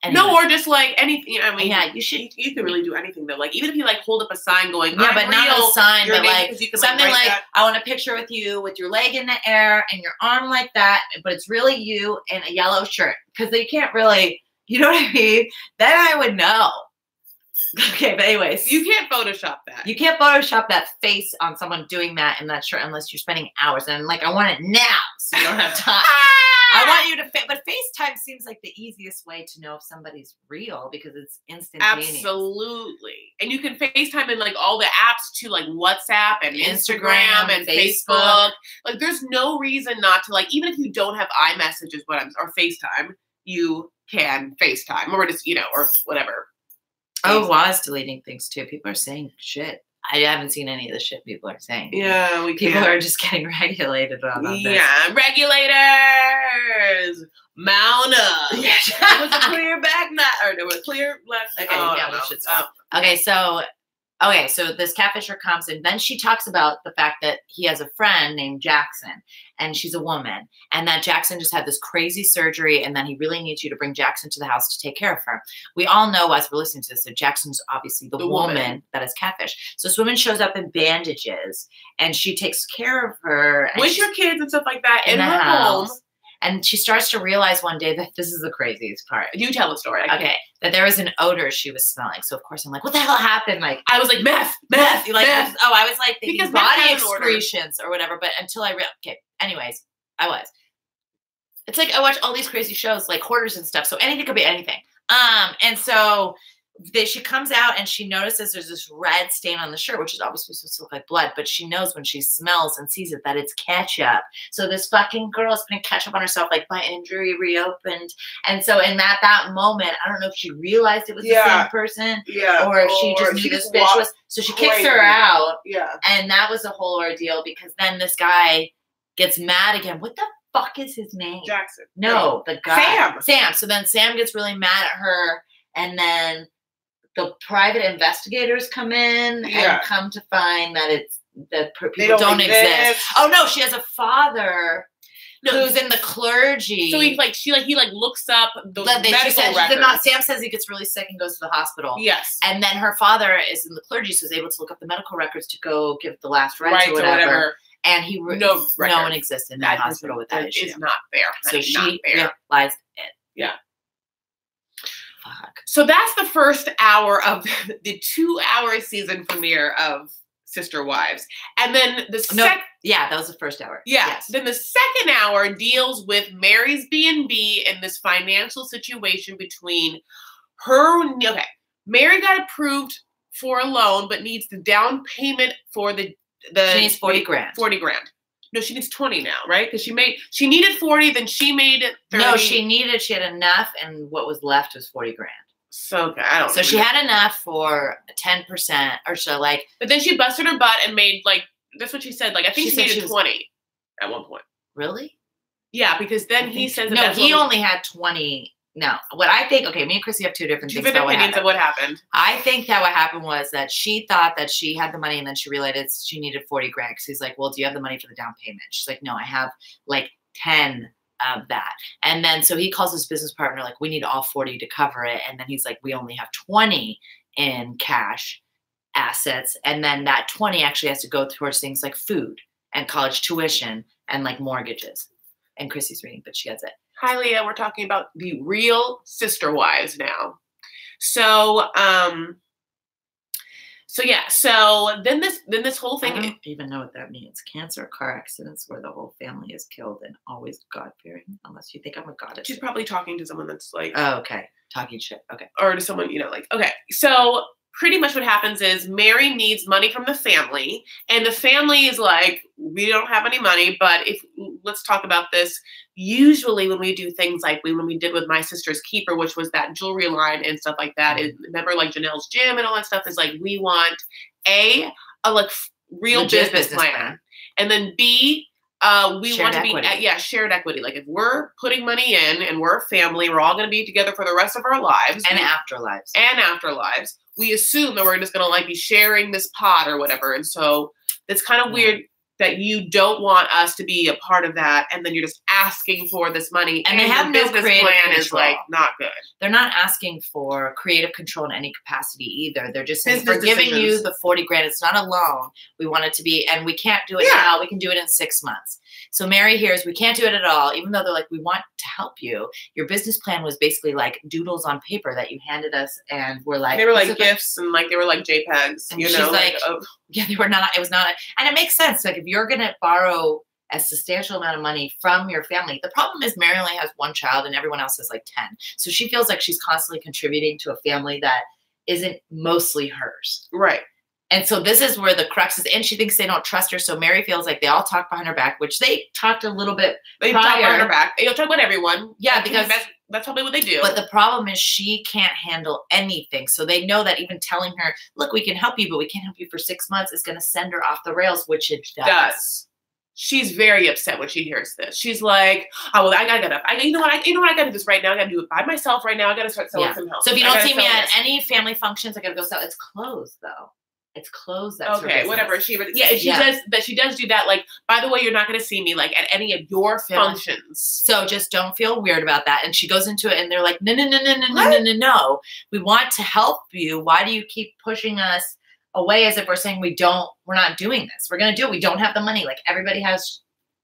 Anyway. No, or just like anything. I mean, yeah, you can really do anything though. Like even if you like hold up a sign going, yeah, but not a sign, but like something like that. I want a picture with you with your leg in the air and your arm like that, but it's really you in a yellow shirt because they can't really, you know what I mean? Then I would know. Okay, but anyways. You can't Photoshop that. You can't Photoshop that face on someone doing that in that shirt unless you're spending hours. And like, I want it now, so you don't have time. I want you to but FaceTime seems like the easiest way to know if somebody's real because it's instantaneous. Absolutely. And you can FaceTime in like all the apps too, like WhatsApp and Instagram and Facebook. Like there's no reason not to, like, even if you don't have iMessage or FaceTime, you can FaceTime or just, or whatever. Oh, was deleting things too. People are saying shit. I haven't seen any of the shit people are saying. Yeah, people are just getting regulated on this. Yeah, regulators, mount up. Yeah. It was a clear back night, or it was clear left. Okay, we should stop. Okay, so this catfisher comes and then she talks about the fact that he has a friend named Jackson and she's a woman and that Jackson just had this crazy surgery and then he really needs you to bring Jackson to the house to take care of her. We all know as we're listening to this that Jackson's obviously the woman that is catfish. So this woman shows up in bandages and she takes care of her. With your kids and stuff like that in her home. And she starts to realize one day that this is the craziest part. You tell the story. Okay. That there was an odor she was smelling. So, of course, I'm like, what the hell happened? Like, I was like, meth. I was like, thinking body excretions or whatever. But until I realized, okay, anyways, it's like I watch all these crazy shows like Hoarders and stuff. So anything could be anything. And so she comes out and she notices there's this red stain on the shirt, which is obviously supposed to look like blood, but she knows when she smells and sees it that it's ketchup. So this fucking girl is putting ketchup on herself, like my injury reopened. And so in that moment, I don't know if she realized it was the same person, or if she just knew this bitch was. So she kicks her out, and that was a whole ordeal because then this guy gets mad again. What the fuck is his name? Jackson. No, the guy. Sam. So then Sam gets really mad at her, and then the private investigators come in and come to find that people don't exist. Oh no, she has a father who's in the clergy. So he looks up the medical records. Sam says he gets really sick and goes to the hospital. Yes. And then her father is in the clergy, so is able to look up the medical records to go give the last rites or whatever. And no one exists in that hospital with that issue. It's not fair. So she realized it. Yeah. So that's the first hour of the 2-hour season premiere of Sister Wives. And then that was the first hour. Yeah. Yes. Then the second hour deals with Meri's B&B and this financial situation between her. Okay. Meri got approved for a loan, but needs the down payment for she needs 40 grand. 40 grand. No, she needs 20 now, right? Because she needed 40, then she made 30. No, she had enough, and what was left was 40 grand. So she had enough for 10% or so, like. But then she busted her butt and made that's what she said. Like I think she needed 20 at one point. Really? Yeah, because then he says he only had 20. No, what I think, me and Chrissy have two different opinions of what happened. I think that what happened was that she thought that she had the money and then she realized she needed 40 grand. Because he's like, well, do you have the money for the down payment? She's like, no, I have like 10 of that. And then so he calls his business partner, like, we need all 40 to cover it. And then he's like, we only have 20 in cash assets. And then that 20 actually has to go towards things like food and college tuition and like mortgages. And Chrissy's reading, but she has it. Hi, Leah. We're talking about the real Sister Wives now. So then this whole thing. I don't even know what that means. Cancer, car accidents where the whole family is killed and always God-fearing, unless you think I'm a goddess. She's probably talking to someone that's like. Oh, okay. Talking shit. Okay. Or to someone, okay. So pretty much what happens is Meri needs money from the family, and the family is like, we don't have any money, but let's talk about this. Usually when we do things like when we did with My Sister's Keeper, which was that jewelry line and stuff like that, remember like Janelle's Gym and all that stuff, is like, we want a real business plan. And then B, we shared want to equity. be shared equity. Like if we're putting money in and we're a family, we're all going to be together for the rest of our lives. And afterlives. We assume that we're just going to like be sharing this pot or whatever. And so it's kind of weird. that you don't want us to be a part of that, and then you're just asking for this money, and they have no business creative plan control. is like not good. They're not asking for creative control in any capacity either. They're just saying, Business we're giving you decisions. the 40 grand. It's not a loan. We want it to be, and we can't do it Yeah. now. We can do it in 6 months. So Meri hears we can't do it at all, even though they're like, we want to help you. Your business plan was basically like doodles on paper that you handed us, and we're like, They were like gifts and like they were like JPEGs. And You she's know, like, oh. yeah, they were not. It was not, and it makes sense. Like if you're gonna borrow a substantial amount of money from your family, the problem is Meri only has one child and everyone else has like 10. So she feels like she's constantly contributing to a family that isn't mostly hers. Right. And so this is where the crux is, and she thinks they don't trust her. So Meri feels like they all talk behind her back, which they talked a little bit. They talk behind her back. They'll talk about everyone. Yeah, because that's probably what they do. But the problem is she can't handle anything. So they know that even telling her, look, we can help you, but we can't help you for 6 months is going to send her off the rails, which it does. She's very upset when she hears this. She's like, "Oh well, I gotta. You know what? I gotta do this right now. I gotta do it by myself right now. I gotta start selling some help." So if you don't see me at any family functions, I gotta go sell. It's closed though. It's closed. That's okay. Whatever. She does do that. Like, by the way, you're not gonna see me like at any of your functions. So just don't feel weird about that. And she goes into it, and they're like, no. We want to help you. Why do you keep pushing us away as if we're saying we're not doing this. We're going to do it. We don't have the money. Like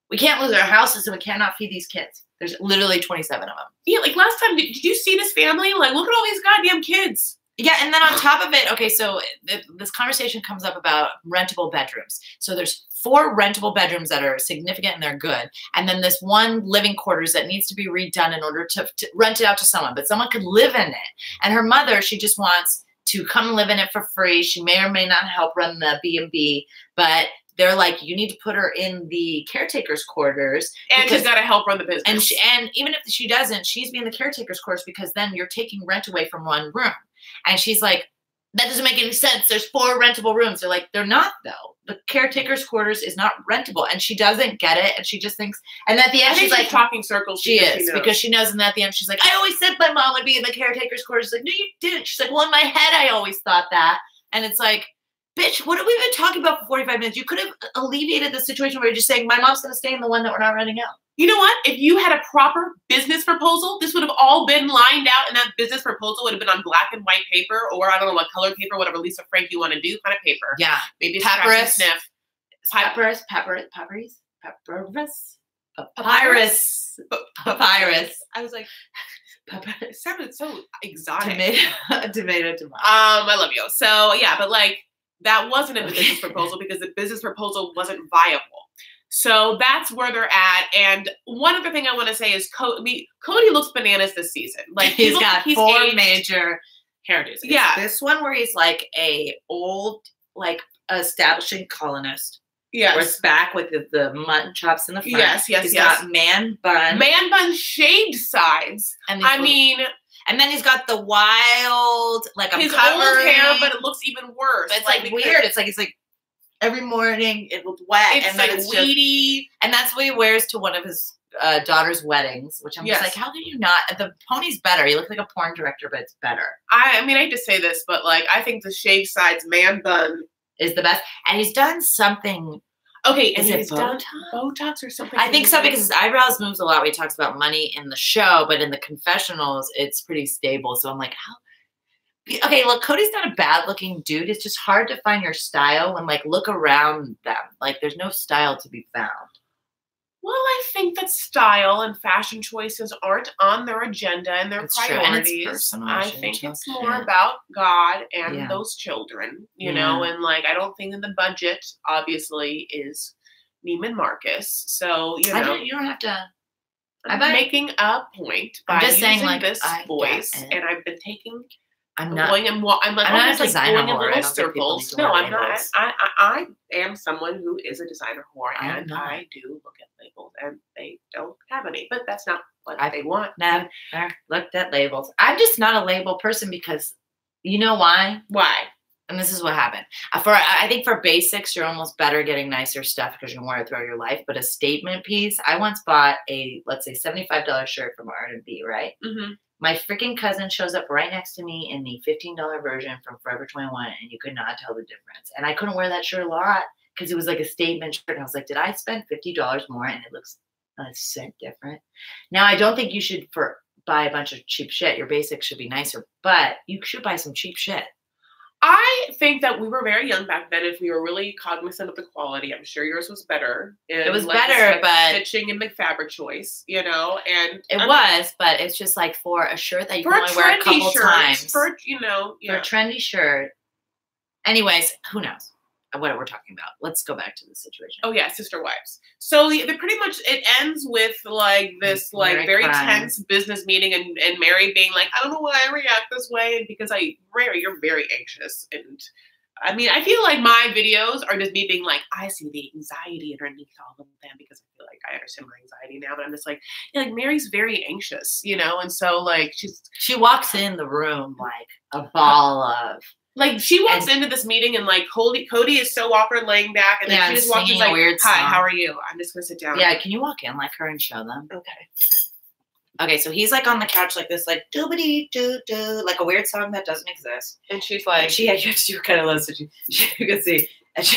we can't lose our houses and we cannot feed these kids. There's literally 27 of them. Yeah. Like last time, did you see this family? Like, look at all these goddamn kids. Yeah. And then on top of it, okay, so this conversation comes up about rentable bedrooms. So there's 4 rentable bedrooms that are significant and they're good. And then this one living quarters that needs to be redone in order to rent it out to someone, but someone could live in it. And her mother, she just wants to come live in it for free. She may or may not help run the B&B, but they're like, you need to put her in the caretaker's quarters. And she's got to help run the business. And even if she doesn't, she's being the caretaker's quarters because then you're taking rent away from one room. And she's like, that doesn't make any sense. There's 4 rentable rooms. They're like, they're not though. The caretaker's quarters is not rentable. And she doesn't get it. And she just thinks, and at the end, she's like talking circles. Because she knows. And at the end, she's like, I always said my mom would be in the caretaker's quarters. She's like, no, you didn't. She's like, well, in my head, I always thought that. And it's like, bitch, what have we been talking about for 45 minutes? You could have alleviated the situation where you're just saying, my mom's going to stay in the one that we're not renting out. You know what? If you had a proper business proposal, this would have all been lined out, and that business proposal would have been on black and white paper, or I don't know what color paper, whatever Lisa Frank you want to do, kind of paper. Yeah. Maybe papyrus. Sniff. Papyrus. I was like, it sounded so exotic. Tomato. I love you. So yeah, but like that wasn't a business proposal because the business proposal wasn't viable. So that's where they're at. And one other thing I want to say is Cody looks bananas this season. Like he's got 4 major hairdos. Yeah. This one where he's like a old, like establishing colonist. Yes. Where it's back with the mutton chops in the front. Yes. He's got man bun shaved sides. And and then he's got the wild, like his old hair, but it looks even worse. But it's like weird. It's like every morning it was wet, it's and then like it's weedy. And that's what he wears to one of his daughter's weddings, which I'm just like, how can you not? The pony's better. He looks like a porn director, but it's better. I mean, I hate to say this, but like, I think the shaved sides man bun is the best. And he's done something. Okay, is it Botox or something? I think so because his eyebrows moves a lot when he talks about money in the show, but in the confessionals, it's pretty stable. So I'm like, how? Okay, look, Cody's not a bad-looking dude. It's just hard to find your style when, like, look around them. Like, there's no style to be found. Well, I think that style and fashion choices aren't on their agenda and their priorities. I think it's more about God and those children, you know, and like I don't think that the budget obviously is Neiman Marcus. So, you know, you don't have to. I'm making a point by just using saying, like, this voice, and I've been taking. I'm not going I'm not a designer going whore. in little circles. No, I'm not. I am someone who is a designer whore, and I do look at labels, and they don't have any. But that's not what they want. Never looked at labels. I'm just not a label person because you know why? Why? And this is what happened. I think for basics, you're almost better getting nicer stuff because you can wear it throughout your life. But a statement piece, I once bought a, let's say, $75 shirt from R&B, right? Mm-hmm. My freaking cousin shows up right next to me in the $15 version from Forever 21, and you could not tell the difference. And I couldn't wear that shirt a lot because it was like a statement shirt. And I was like, did I spend $50 more? And it looks a cent different. Now, I don't think you should buy a bunch of cheap shit. Your basics should be nicer, but you should buy some cheap shit. I think that we were very young back then. If we were really cognizant of the quality, I'm sure yours was better. It was better, but stitching and the fabric choice, you know, and it was, but it's just like for a shirt that you can only wear a couple times. For a trendy shirt. Anyways, who knows what we're talking about? Let's go back to the situation. Oh yeah, sister wives. So they pretty much it ends with like this like very tense business meeting and Meri being like, I don't know why I react this way, and because Meri, you're very anxious. And I mean, I feel like my videos are just me being like, I see the anxiety underneath all of them because I feel like I understand my anxiety now, but I'm just like, yeah, like Meri's very anxious, you know, and so like she walks in the room like a ball of. Like she walks into this meeting and like Cody is so awkward laying back and then she just walks in like, hi, how are you? I'm just gonna sit down. Yeah, can you walk in like her and show them? Okay, so he's like on the couch like this, like doobity doo doo, like a weird song that doesn't exist. And she's like, you have to do kind of low so you can see. And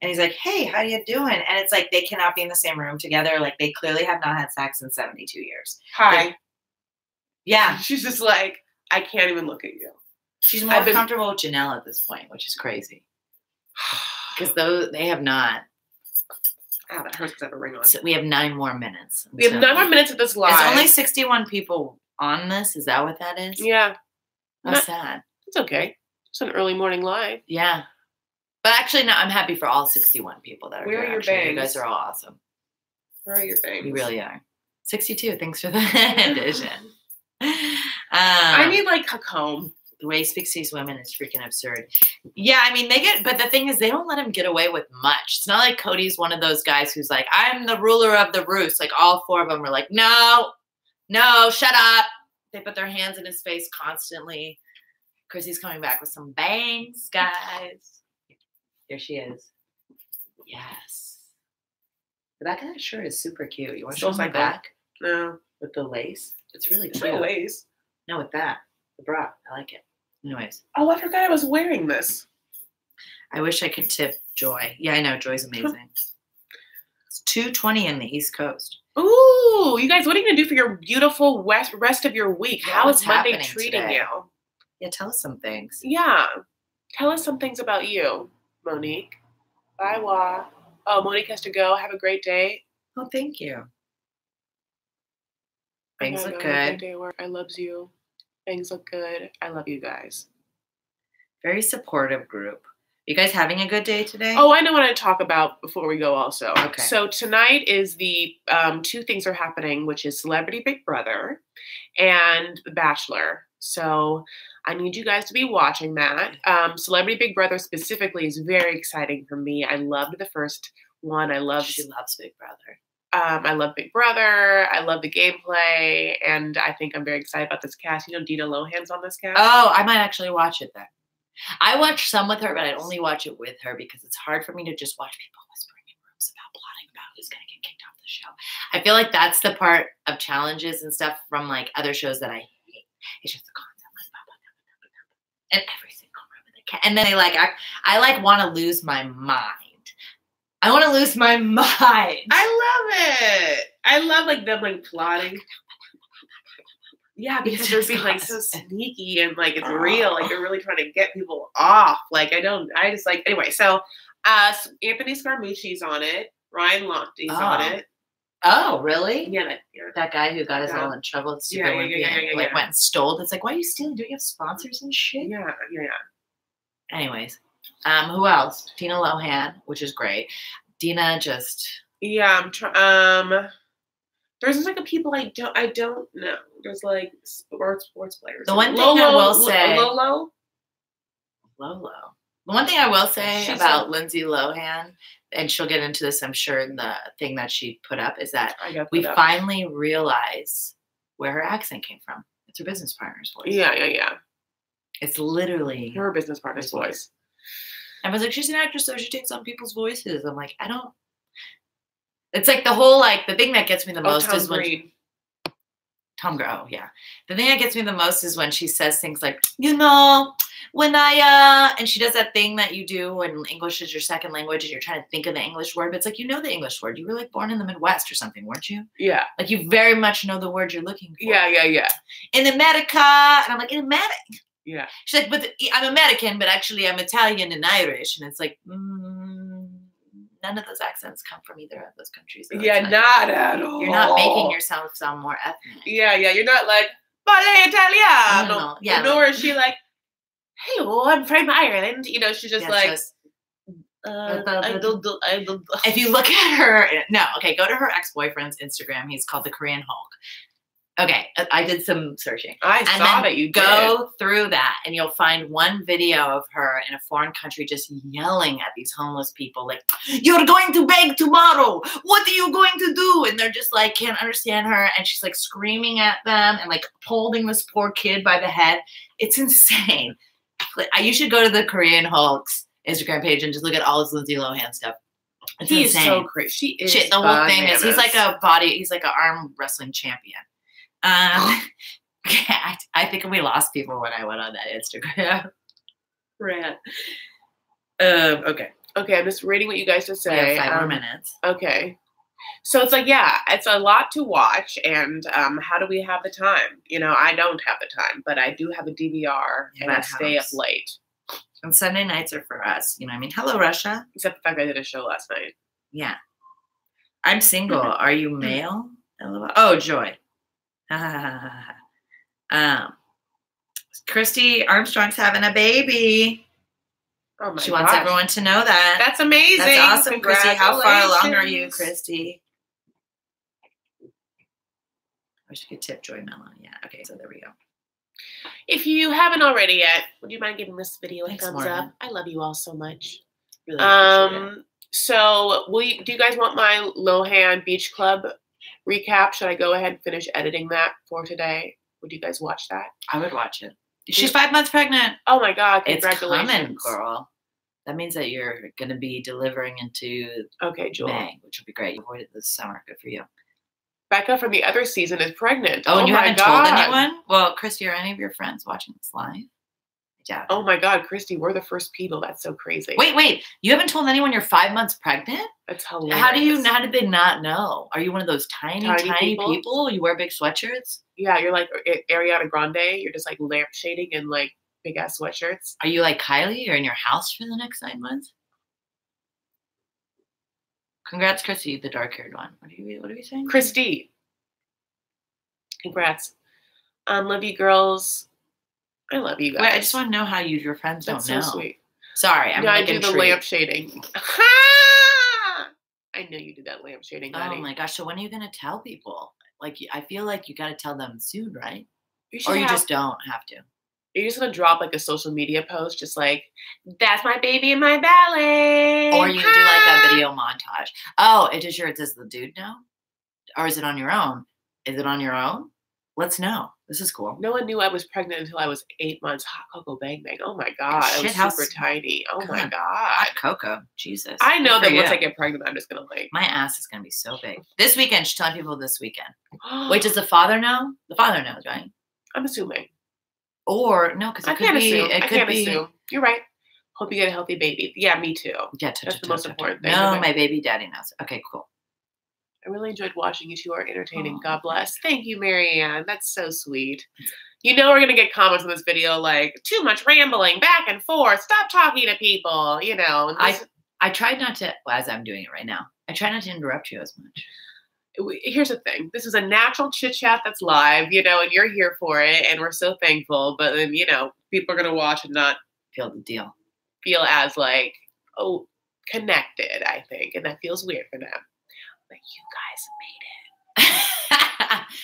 and he's like, hey, how you doing? And it's like they cannot be in the same room together. Like they clearly have not had sex in 72 years. Hi. Yeah. She's just like, I can't even look at you. She's more comfortable with Janelle at this point, which is crazy. Because they have not. That hurts because I have a ring on. So we have 9 more minutes. We have 9 more minutes of this live. There's only 61 people on this. Is that what that is? Yeah. That's sad. It's okay. It's an early morning live. Yeah. But actually, no, I'm happy for all 61 people that are here. Where are your bangs? bangs? You guys are all awesome. Where are your bangs? You really are. 62. Thanks for the addition. I need like a comb. The way he speaks to these women is freaking absurd. Yeah, I mean, but the thing is, they don't let him get away with much. It's not like Cody's one of those guys who's like, I'm the ruler of the roost. Like, all 4 of them are like, no, shut up. They put their hands in his face constantly. Chrissy's coming back with some bangs, guys. Here she is. Yes. The back of that shirt is super cute. You want to show my back? No. With the lace? It's really cute. It's lace. No, with that. The bra. I like it. Anyways. Oh, I forgot I was wearing this. I wish I could tip Joy. Yeah, I know. Joy's amazing. It's 2:20 in the East Coast. Ooh, you guys, what are you going to do for your beautiful rest of your week? How is Monday treating you? Yeah, tell us some things. Yeah. Tell us some things about you, Monique. Bye, Wa. Oh, Monique has to go. Have a great day. Oh, thank you. Things look good. Day work. I loves you. Things look good. I love you guys. Very supportive group. You guys having a good day today? Oh, I know what I talk about before we go also. Okay. So tonight is the 2 things are happening, which is Celebrity Big Brother and The Bachelor. So I need you guys to be watching that. Celebrity Big Brother specifically is very exciting for me. I loved the first one. She loves Big Brother. I love Big Brother. I love the gameplay. And I think I'm very excited about this cast. You know, Dina Lohan's on this cast. Oh, I might actually watch it then. I watch some with her, but I only watch it with her because it's hard for me to just watch people whispering in rooms about plotting about who's going to get kicked off the show. I feel like that's the part of challenges and stuff from like other shows that I hate. It's just the constant like, blah, blah, blah, blah, blah, and every single room of the cat. And then I want to lose my mind. I want to lose my mind. I love it. I love like them like plotting. Yeah, because they're being like so sneaky and like it's real. Like they're really trying to get people off. Like anyway. So Anthony Scaramucci's on it. Ryan Lochte's on it. Oh, really? Yeah. That guy who got us all in trouble. Yeah. Went and stole. It's like, why are you stealing? Do you have sponsors and shit? Yeah. Anyways. Who else? Dina Lohan, which is great. Dina just. Yeah, I'm trying. There's like a people I don't know. There's like sports players. The one thing I will say. Lolo. The one thing I will say about Lindsay Lohan, and she'll get into this, I'm sure, in the thing that she put up, is that we finally realize where her accent came from. It's her business partner's voice. Yeah. It's literally her business partner's voice. I was like, she's an actress, so she takes on people's voices. I'm like, I don't. It's like the whole, like, the thing that gets me the most is when. Homegirl, yeah. The thing that gets me the most is when she says things like, you know, when I, and she does that thing that you do when English is your second language and you're trying to think of the English word, but it's like, you know the English word. You were like born in the Midwest or something, weren't you? Yeah. Like you very much know the word you're looking for. Yeah. In America. And I'm like, in America? Yeah. She's like, but I'm American, but actually I'm Italian and Irish. And it's like, none of those accents come from either of those countries. So yeah, not at all. You're not making yourself sound more ethnic. Yeah. You're not like, parle Italiano. Yeah. Nor is she like, hello, I'm from Ireland. You know, she's just I don't. If you look at her, go to her ex-boyfriend's Instagram. He's called the Korean Hulk. Okay, I did some searching. I saw that you go through that, and you'll find one video of her in a foreign country just yelling at these homeless people, like, "You're going to beg tomorrow. What are you going to do?" And they're just like, can't understand her, and she's like screaming at them and like holding this poor kid by the head. It's insane. You should go to the Korean Hulk's Instagram page and just look at all his Lindsay Lohan stuff. He is so crazy. She is. The whole thing is he's like an arm wrestling champion. I think we lost people when I went on that Instagram. Rant. Okay, I'm just reading what you guys just say. 5 more minutes. Okay. So it's like, yeah, it's a lot to watch, and how do we have the time? You know, I don't have the time, but I do have a DVR, and I stay up late. And Sunday nights are for us. You know what I mean? Hello, Russia. Except the fact I did a show last night. Yeah. I'm single. Are you male? Oh, Joy. Christy Armstrong's having a baby. Oh my She wants everyone to know that. That's amazing. That's awesome, Christy. How far along are you, Christy? I should get tip Joy Melon. Yeah. Okay. So there we go. If you haven't already yet, would you mind giving this video a thumbs Morgan. up? I love you all so much. Really appreciate it. So do you guys want my Lohan Beach Club recap? Should I go ahead and finish editing that for today? Would you guys watch that? I would watch it. She's 5 months pregnant. Oh my God! Congratulations, it's coming, girl. That means that you're going to be delivering into May, which will be great. You avoided this summer. Good for you. Becca from the other season is pregnant. Oh, and you haven't told anyone? Well, Christy, are any of your friends watching this live? Yeah. Oh my God, Christy, we're the first people. That's so crazy. Wait. You haven't told anyone you're 5 months pregnant? That's hilarious. How did they not know? Are you one of those tiny people? You wear big sweatshirts? Yeah, you're like Ariana Grande. You're just like lampshading in like big ass sweatshirts. Are you like Kylie? You're in your house for the next 9 months? Congrats, Christy, the dark-haired one. What are you saying? Christy. Congrats. Love you, girls. I love you guys. Wait, I just want to know how your friends don't know. That's so sweet. Sorry, I do the lampshading. I know you did that lampshading, honey. Oh my gosh! So when are you gonna tell people? Like, I feel like you got to tell them soon, right? Or you just don't have to. You're just gonna drop like a social media post, just like, "That's my baby in my ballet." Or you do like a video montage. Oh, does the dude know? Or is it on your own? Is it on your own? Let's know. This is cool. No one knew I was pregnant until I was 8 months. Hot cocoa bang bang. Oh my God. I was super tiny. Oh my God. Hot cocoa. Jesus. I know that once I get pregnant, I'm just going to like. My ass is going to be so big. This weekend, she's telling people this weekend. Wait, does the father know? The father knows, right? I'm assuming. Or, no, because it could be. I can't assume. You're right. Hope you get a healthy baby. Yeah, me too. Yeah, that's the most important thing. No, my baby daddy knows. Okay, cool. I really enjoyed watching you two are entertaining. God bless. Thank you, Marianne. That's so sweet. You know we're going to get comments on this video like, too much rambling, back and forth, stop talking to people, you know. I tried not to, as I'm doing it right now, I try not to interrupt you as much. Here's the thing. This is a natural chit-chat that's live, you know, and you're here for it, and we're so thankful. But then, you know, people are going to watch and not feel the deal. Feel as like, connected, I think. And that feels weird for them. But you guys made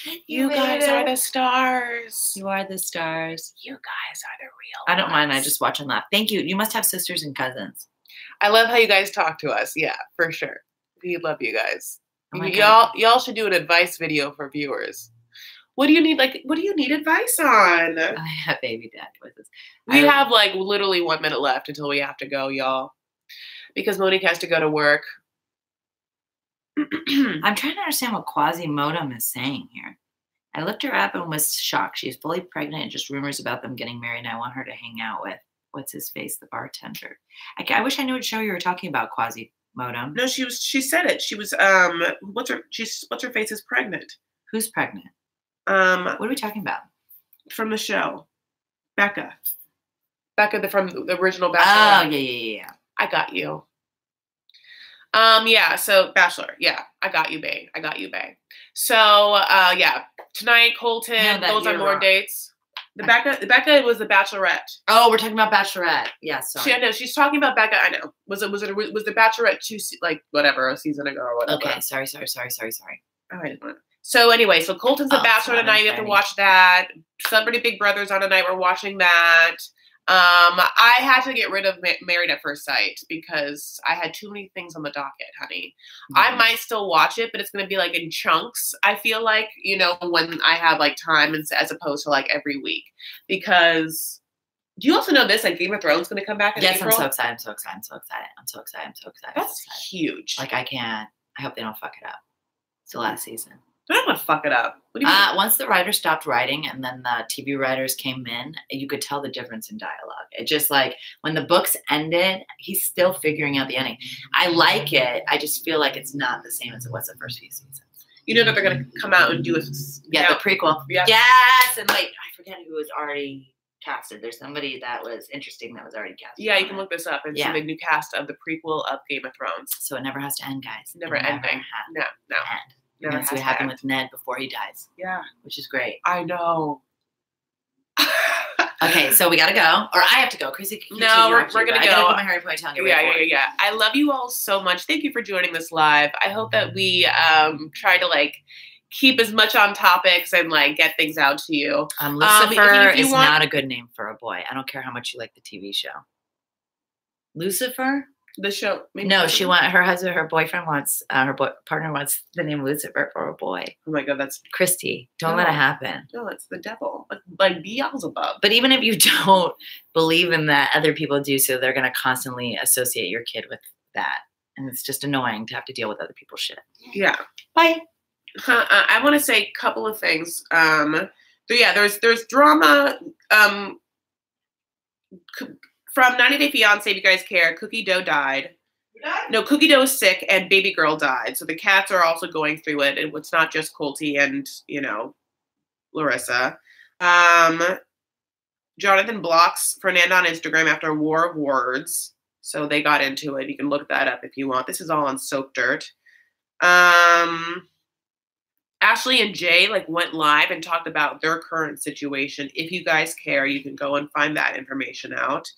it. You guys are the stars. You are the stars. You guys are the real I don't mind. I just watch and laugh. Thank you. You must have sisters and cousins. I love how you guys talk to us. Yeah, for sure. We love you guys. Oh y'all should do an advice video for viewers. What do you need? Like, what do you need advice on? I have baby dad with us. We have like literally 1 minute left until we have to go, y'all. Because Monique has to go to work. I'm trying to understand what Quasimodem is saying here. I looked her up and was shocked. She's fully pregnant and just rumors about them getting married. And I want her to hang out with, what's his face, the bartender. I wish I knew what show you were talking about, Quasimodo. No, she said it. She was, what's her face is pregnant. Who's pregnant? What are we talking about? From the show. Becca, from the original Bachelor. Oh, yeah. I got you. Yeah, so Bachelor. Yeah, I got you, babe. So, yeah, tonight Colton goes on more dates. Becca was the Bachelorette. Oh, we're talking about Bachelorette. Yeah, sorry. No, she's talking about Becca. I know. Was the Bachelorette a season ago or whatever? Okay, sorry. All right. So anyway, so Colton's the Bachelor tonight. You have to watch that. Celebrity Big Brother's on tonight. We're watching that. I had to get rid of Married at First Sight because I had too many things on the docket, honey. I might still watch it, but it's going to be like in chunks. I feel like, when I have like time as opposed to like every week. Because do you also know this? Like Game of Thrones is going to come back in April? I'm so excited. That's huge. Like I hope they don't fuck it up. It's the last season. They're not going to fuck it up. What do you mean? Once the writers stopped writing and then the TV writers came in, you could tell the difference in dialogue. It just like when the books ended, he's still figuring out the ending. I like it. I just feel like it's not the same as it was the first few seasons. You know that they're going to come out and do a... Yeah, the prequel. Yeah. Yes! And wait, I forget who was already casted. There's somebody that was interesting that was already casted. Yeah, you can look this up and see the new cast of the prequel of Game of Thrones. So it never has to end, guys. Never ending. No. End. You're going to see what happened with Ned before he dies. Yeah. Which is great. I know. Okay, so we got to go. Or I have to go. Chrissy, no, we're going to go. I got to put my Harry ponytail on. Yeah. I love you all so much. Thank you for joining this live. I hope that we try to, like, keep as much on topics and, like, get things out to you. Lucifer is not a good name for a boy. I don't care how much you like the TV show. Lucifer? The show. No, her boyfriend wants, partner wants the name Lucifer for a boy. Oh my God, that's Christy. Don't let it happen. No, it's the devil. Like Beelzebub. But even if you don't believe in that, other people do, so they're going to constantly associate your kid with that. And it's just annoying to have to deal with other people's shit. Yeah. Bye. I want to say a couple of things. There's drama. From 90 Day Fiance, if you guys care, Cookie Dough died. Who died? No, Cookie Dough is sick and Baby Girl died. So the cats are also going through it. And it's not just Colty and, Larissa. Jonathan blocks Fernanda on Instagram after a war of words. So they got into it. You can look that up if you want. This is all on Soap Dirt. Ashley and Jay went live and talked about their current situation. If you guys care, you can go and find that information out.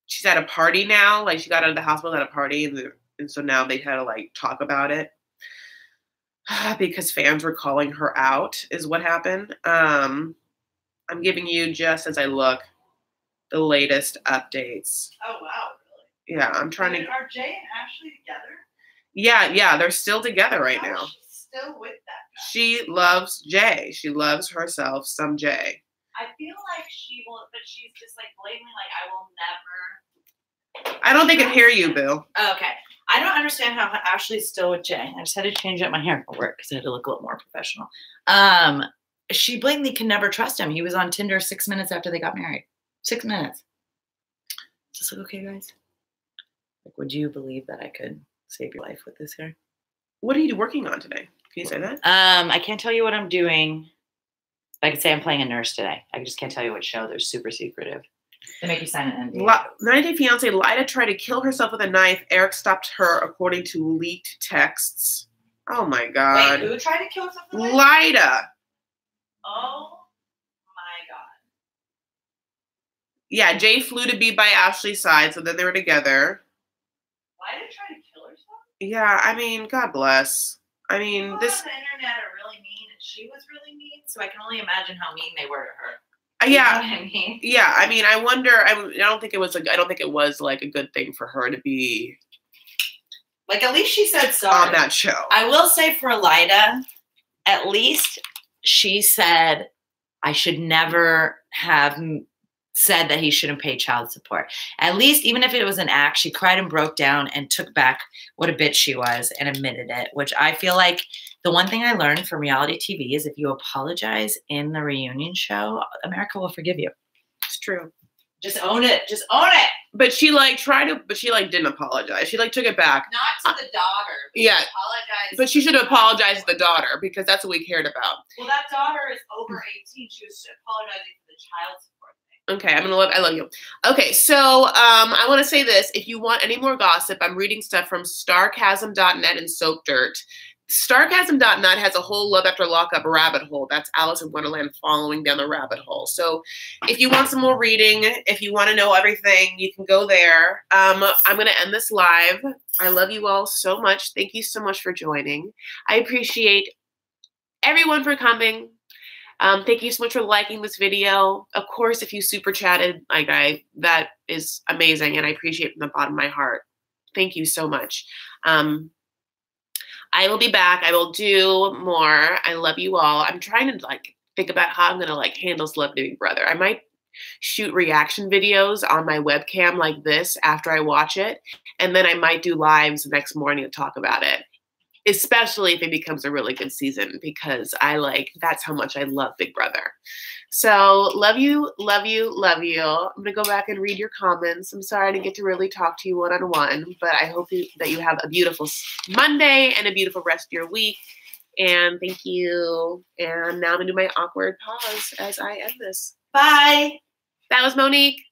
She's at a party now. She got out of the hospital at a party, and so now they had to talk about it because fans were calling her out. Is what happened. I'm giving you, just as I look, the latest updates. Oh wow, really? Yeah, I'm trying to. Are Jay and Ashley together? Yeah, they're still together right now. She's still with that guy. She loves Jay. She loves herself some Jay. I feel like she will, but she's just blatantly I will never. I don't think I can hear you, Boo. Oh, okay. I don't understand how Ashley's still with Jay. I just had to change up my hair for work because I had to look a little more professional. She blatantly can never trust him. He was on Tinder 6 minutes after they got married. 6 minutes. Is this okay, guys? Would you believe that I could save your life with this hair? What are you working on today? Can you say that? I can't tell you what I'm doing. I could say I'm playing a nurse today. I just can't tell you what show. They're super secretive. They make you sign an NDA. 90 Day Fiance, Lida tried to kill herself with a knife. Eric stopped her, according to leaked texts. Oh my God. Wait, who tried to kill herself with a knife? Lida. Oh my God. Yeah, Jay flew to be by Ashley's side, so then they were together. Lida tried to kill herself? Yeah, I mean, God bless. I mean, People on the internet are really mean, and she was really mean, so I can only imagine how mean they were to her. Yeah. You know what I mean? Yeah, I mean, I wonder. I don't think it was a good thing for her to be at least she said sorry on that show. I will say for Lida, at least she said I should never have said that he shouldn't pay child support. At least, even if it was an act, she cried and broke down and took back what a bitch she was and admitted it, which I feel like The one thing I learned from reality TV is if you apologize in the reunion show, America will forgive you. It's true. Just own it. Just own it. But she like tried to, but she like didn't apologize. She like took it back. Not to the daughter. Yeah. Apologize. But she should have apologized to the daughter because that's what we cared about. Well, that daughter is over 18. She was apologizing for the child support thing. Okay, I love you. Okay, so I want to say this. If you want any more gossip, I'm reading stuff from starcasm.net and Soap Dirt. Starcasm.net has a whole Love After Lockup rabbit hole. That's Alice in Wonderland following down the rabbit hole. So if you want some more reading, if you want to know everything, you can go there. I'm going to end this live. I love you all so much. Thank you so much for joining. I appreciate everyone for coming. Thank you so much for liking this video. Of course, if you super chatted, that is amazing, and I appreciate it from the bottom of my heart. Thank you so much. I will be back. I will do more. I love you all. I'm trying to think about how I'm gonna handle Celebrity Big Brother. I might shoot reaction videos on my webcam like this after I watch it, and then I might do lives the next morning to talk about it. Especially if it becomes a really good season, because that's how much I love Big Brother. So love you, love you, love you. I'm going to go back and read your comments. I'm sorry I didn't get to really talk to you one-on-one, but I hope that you have a beautiful Monday and a beautiful rest of your week. And thank you. And now I'm going to do my awkward pause as I end this. Bye. That was Monique.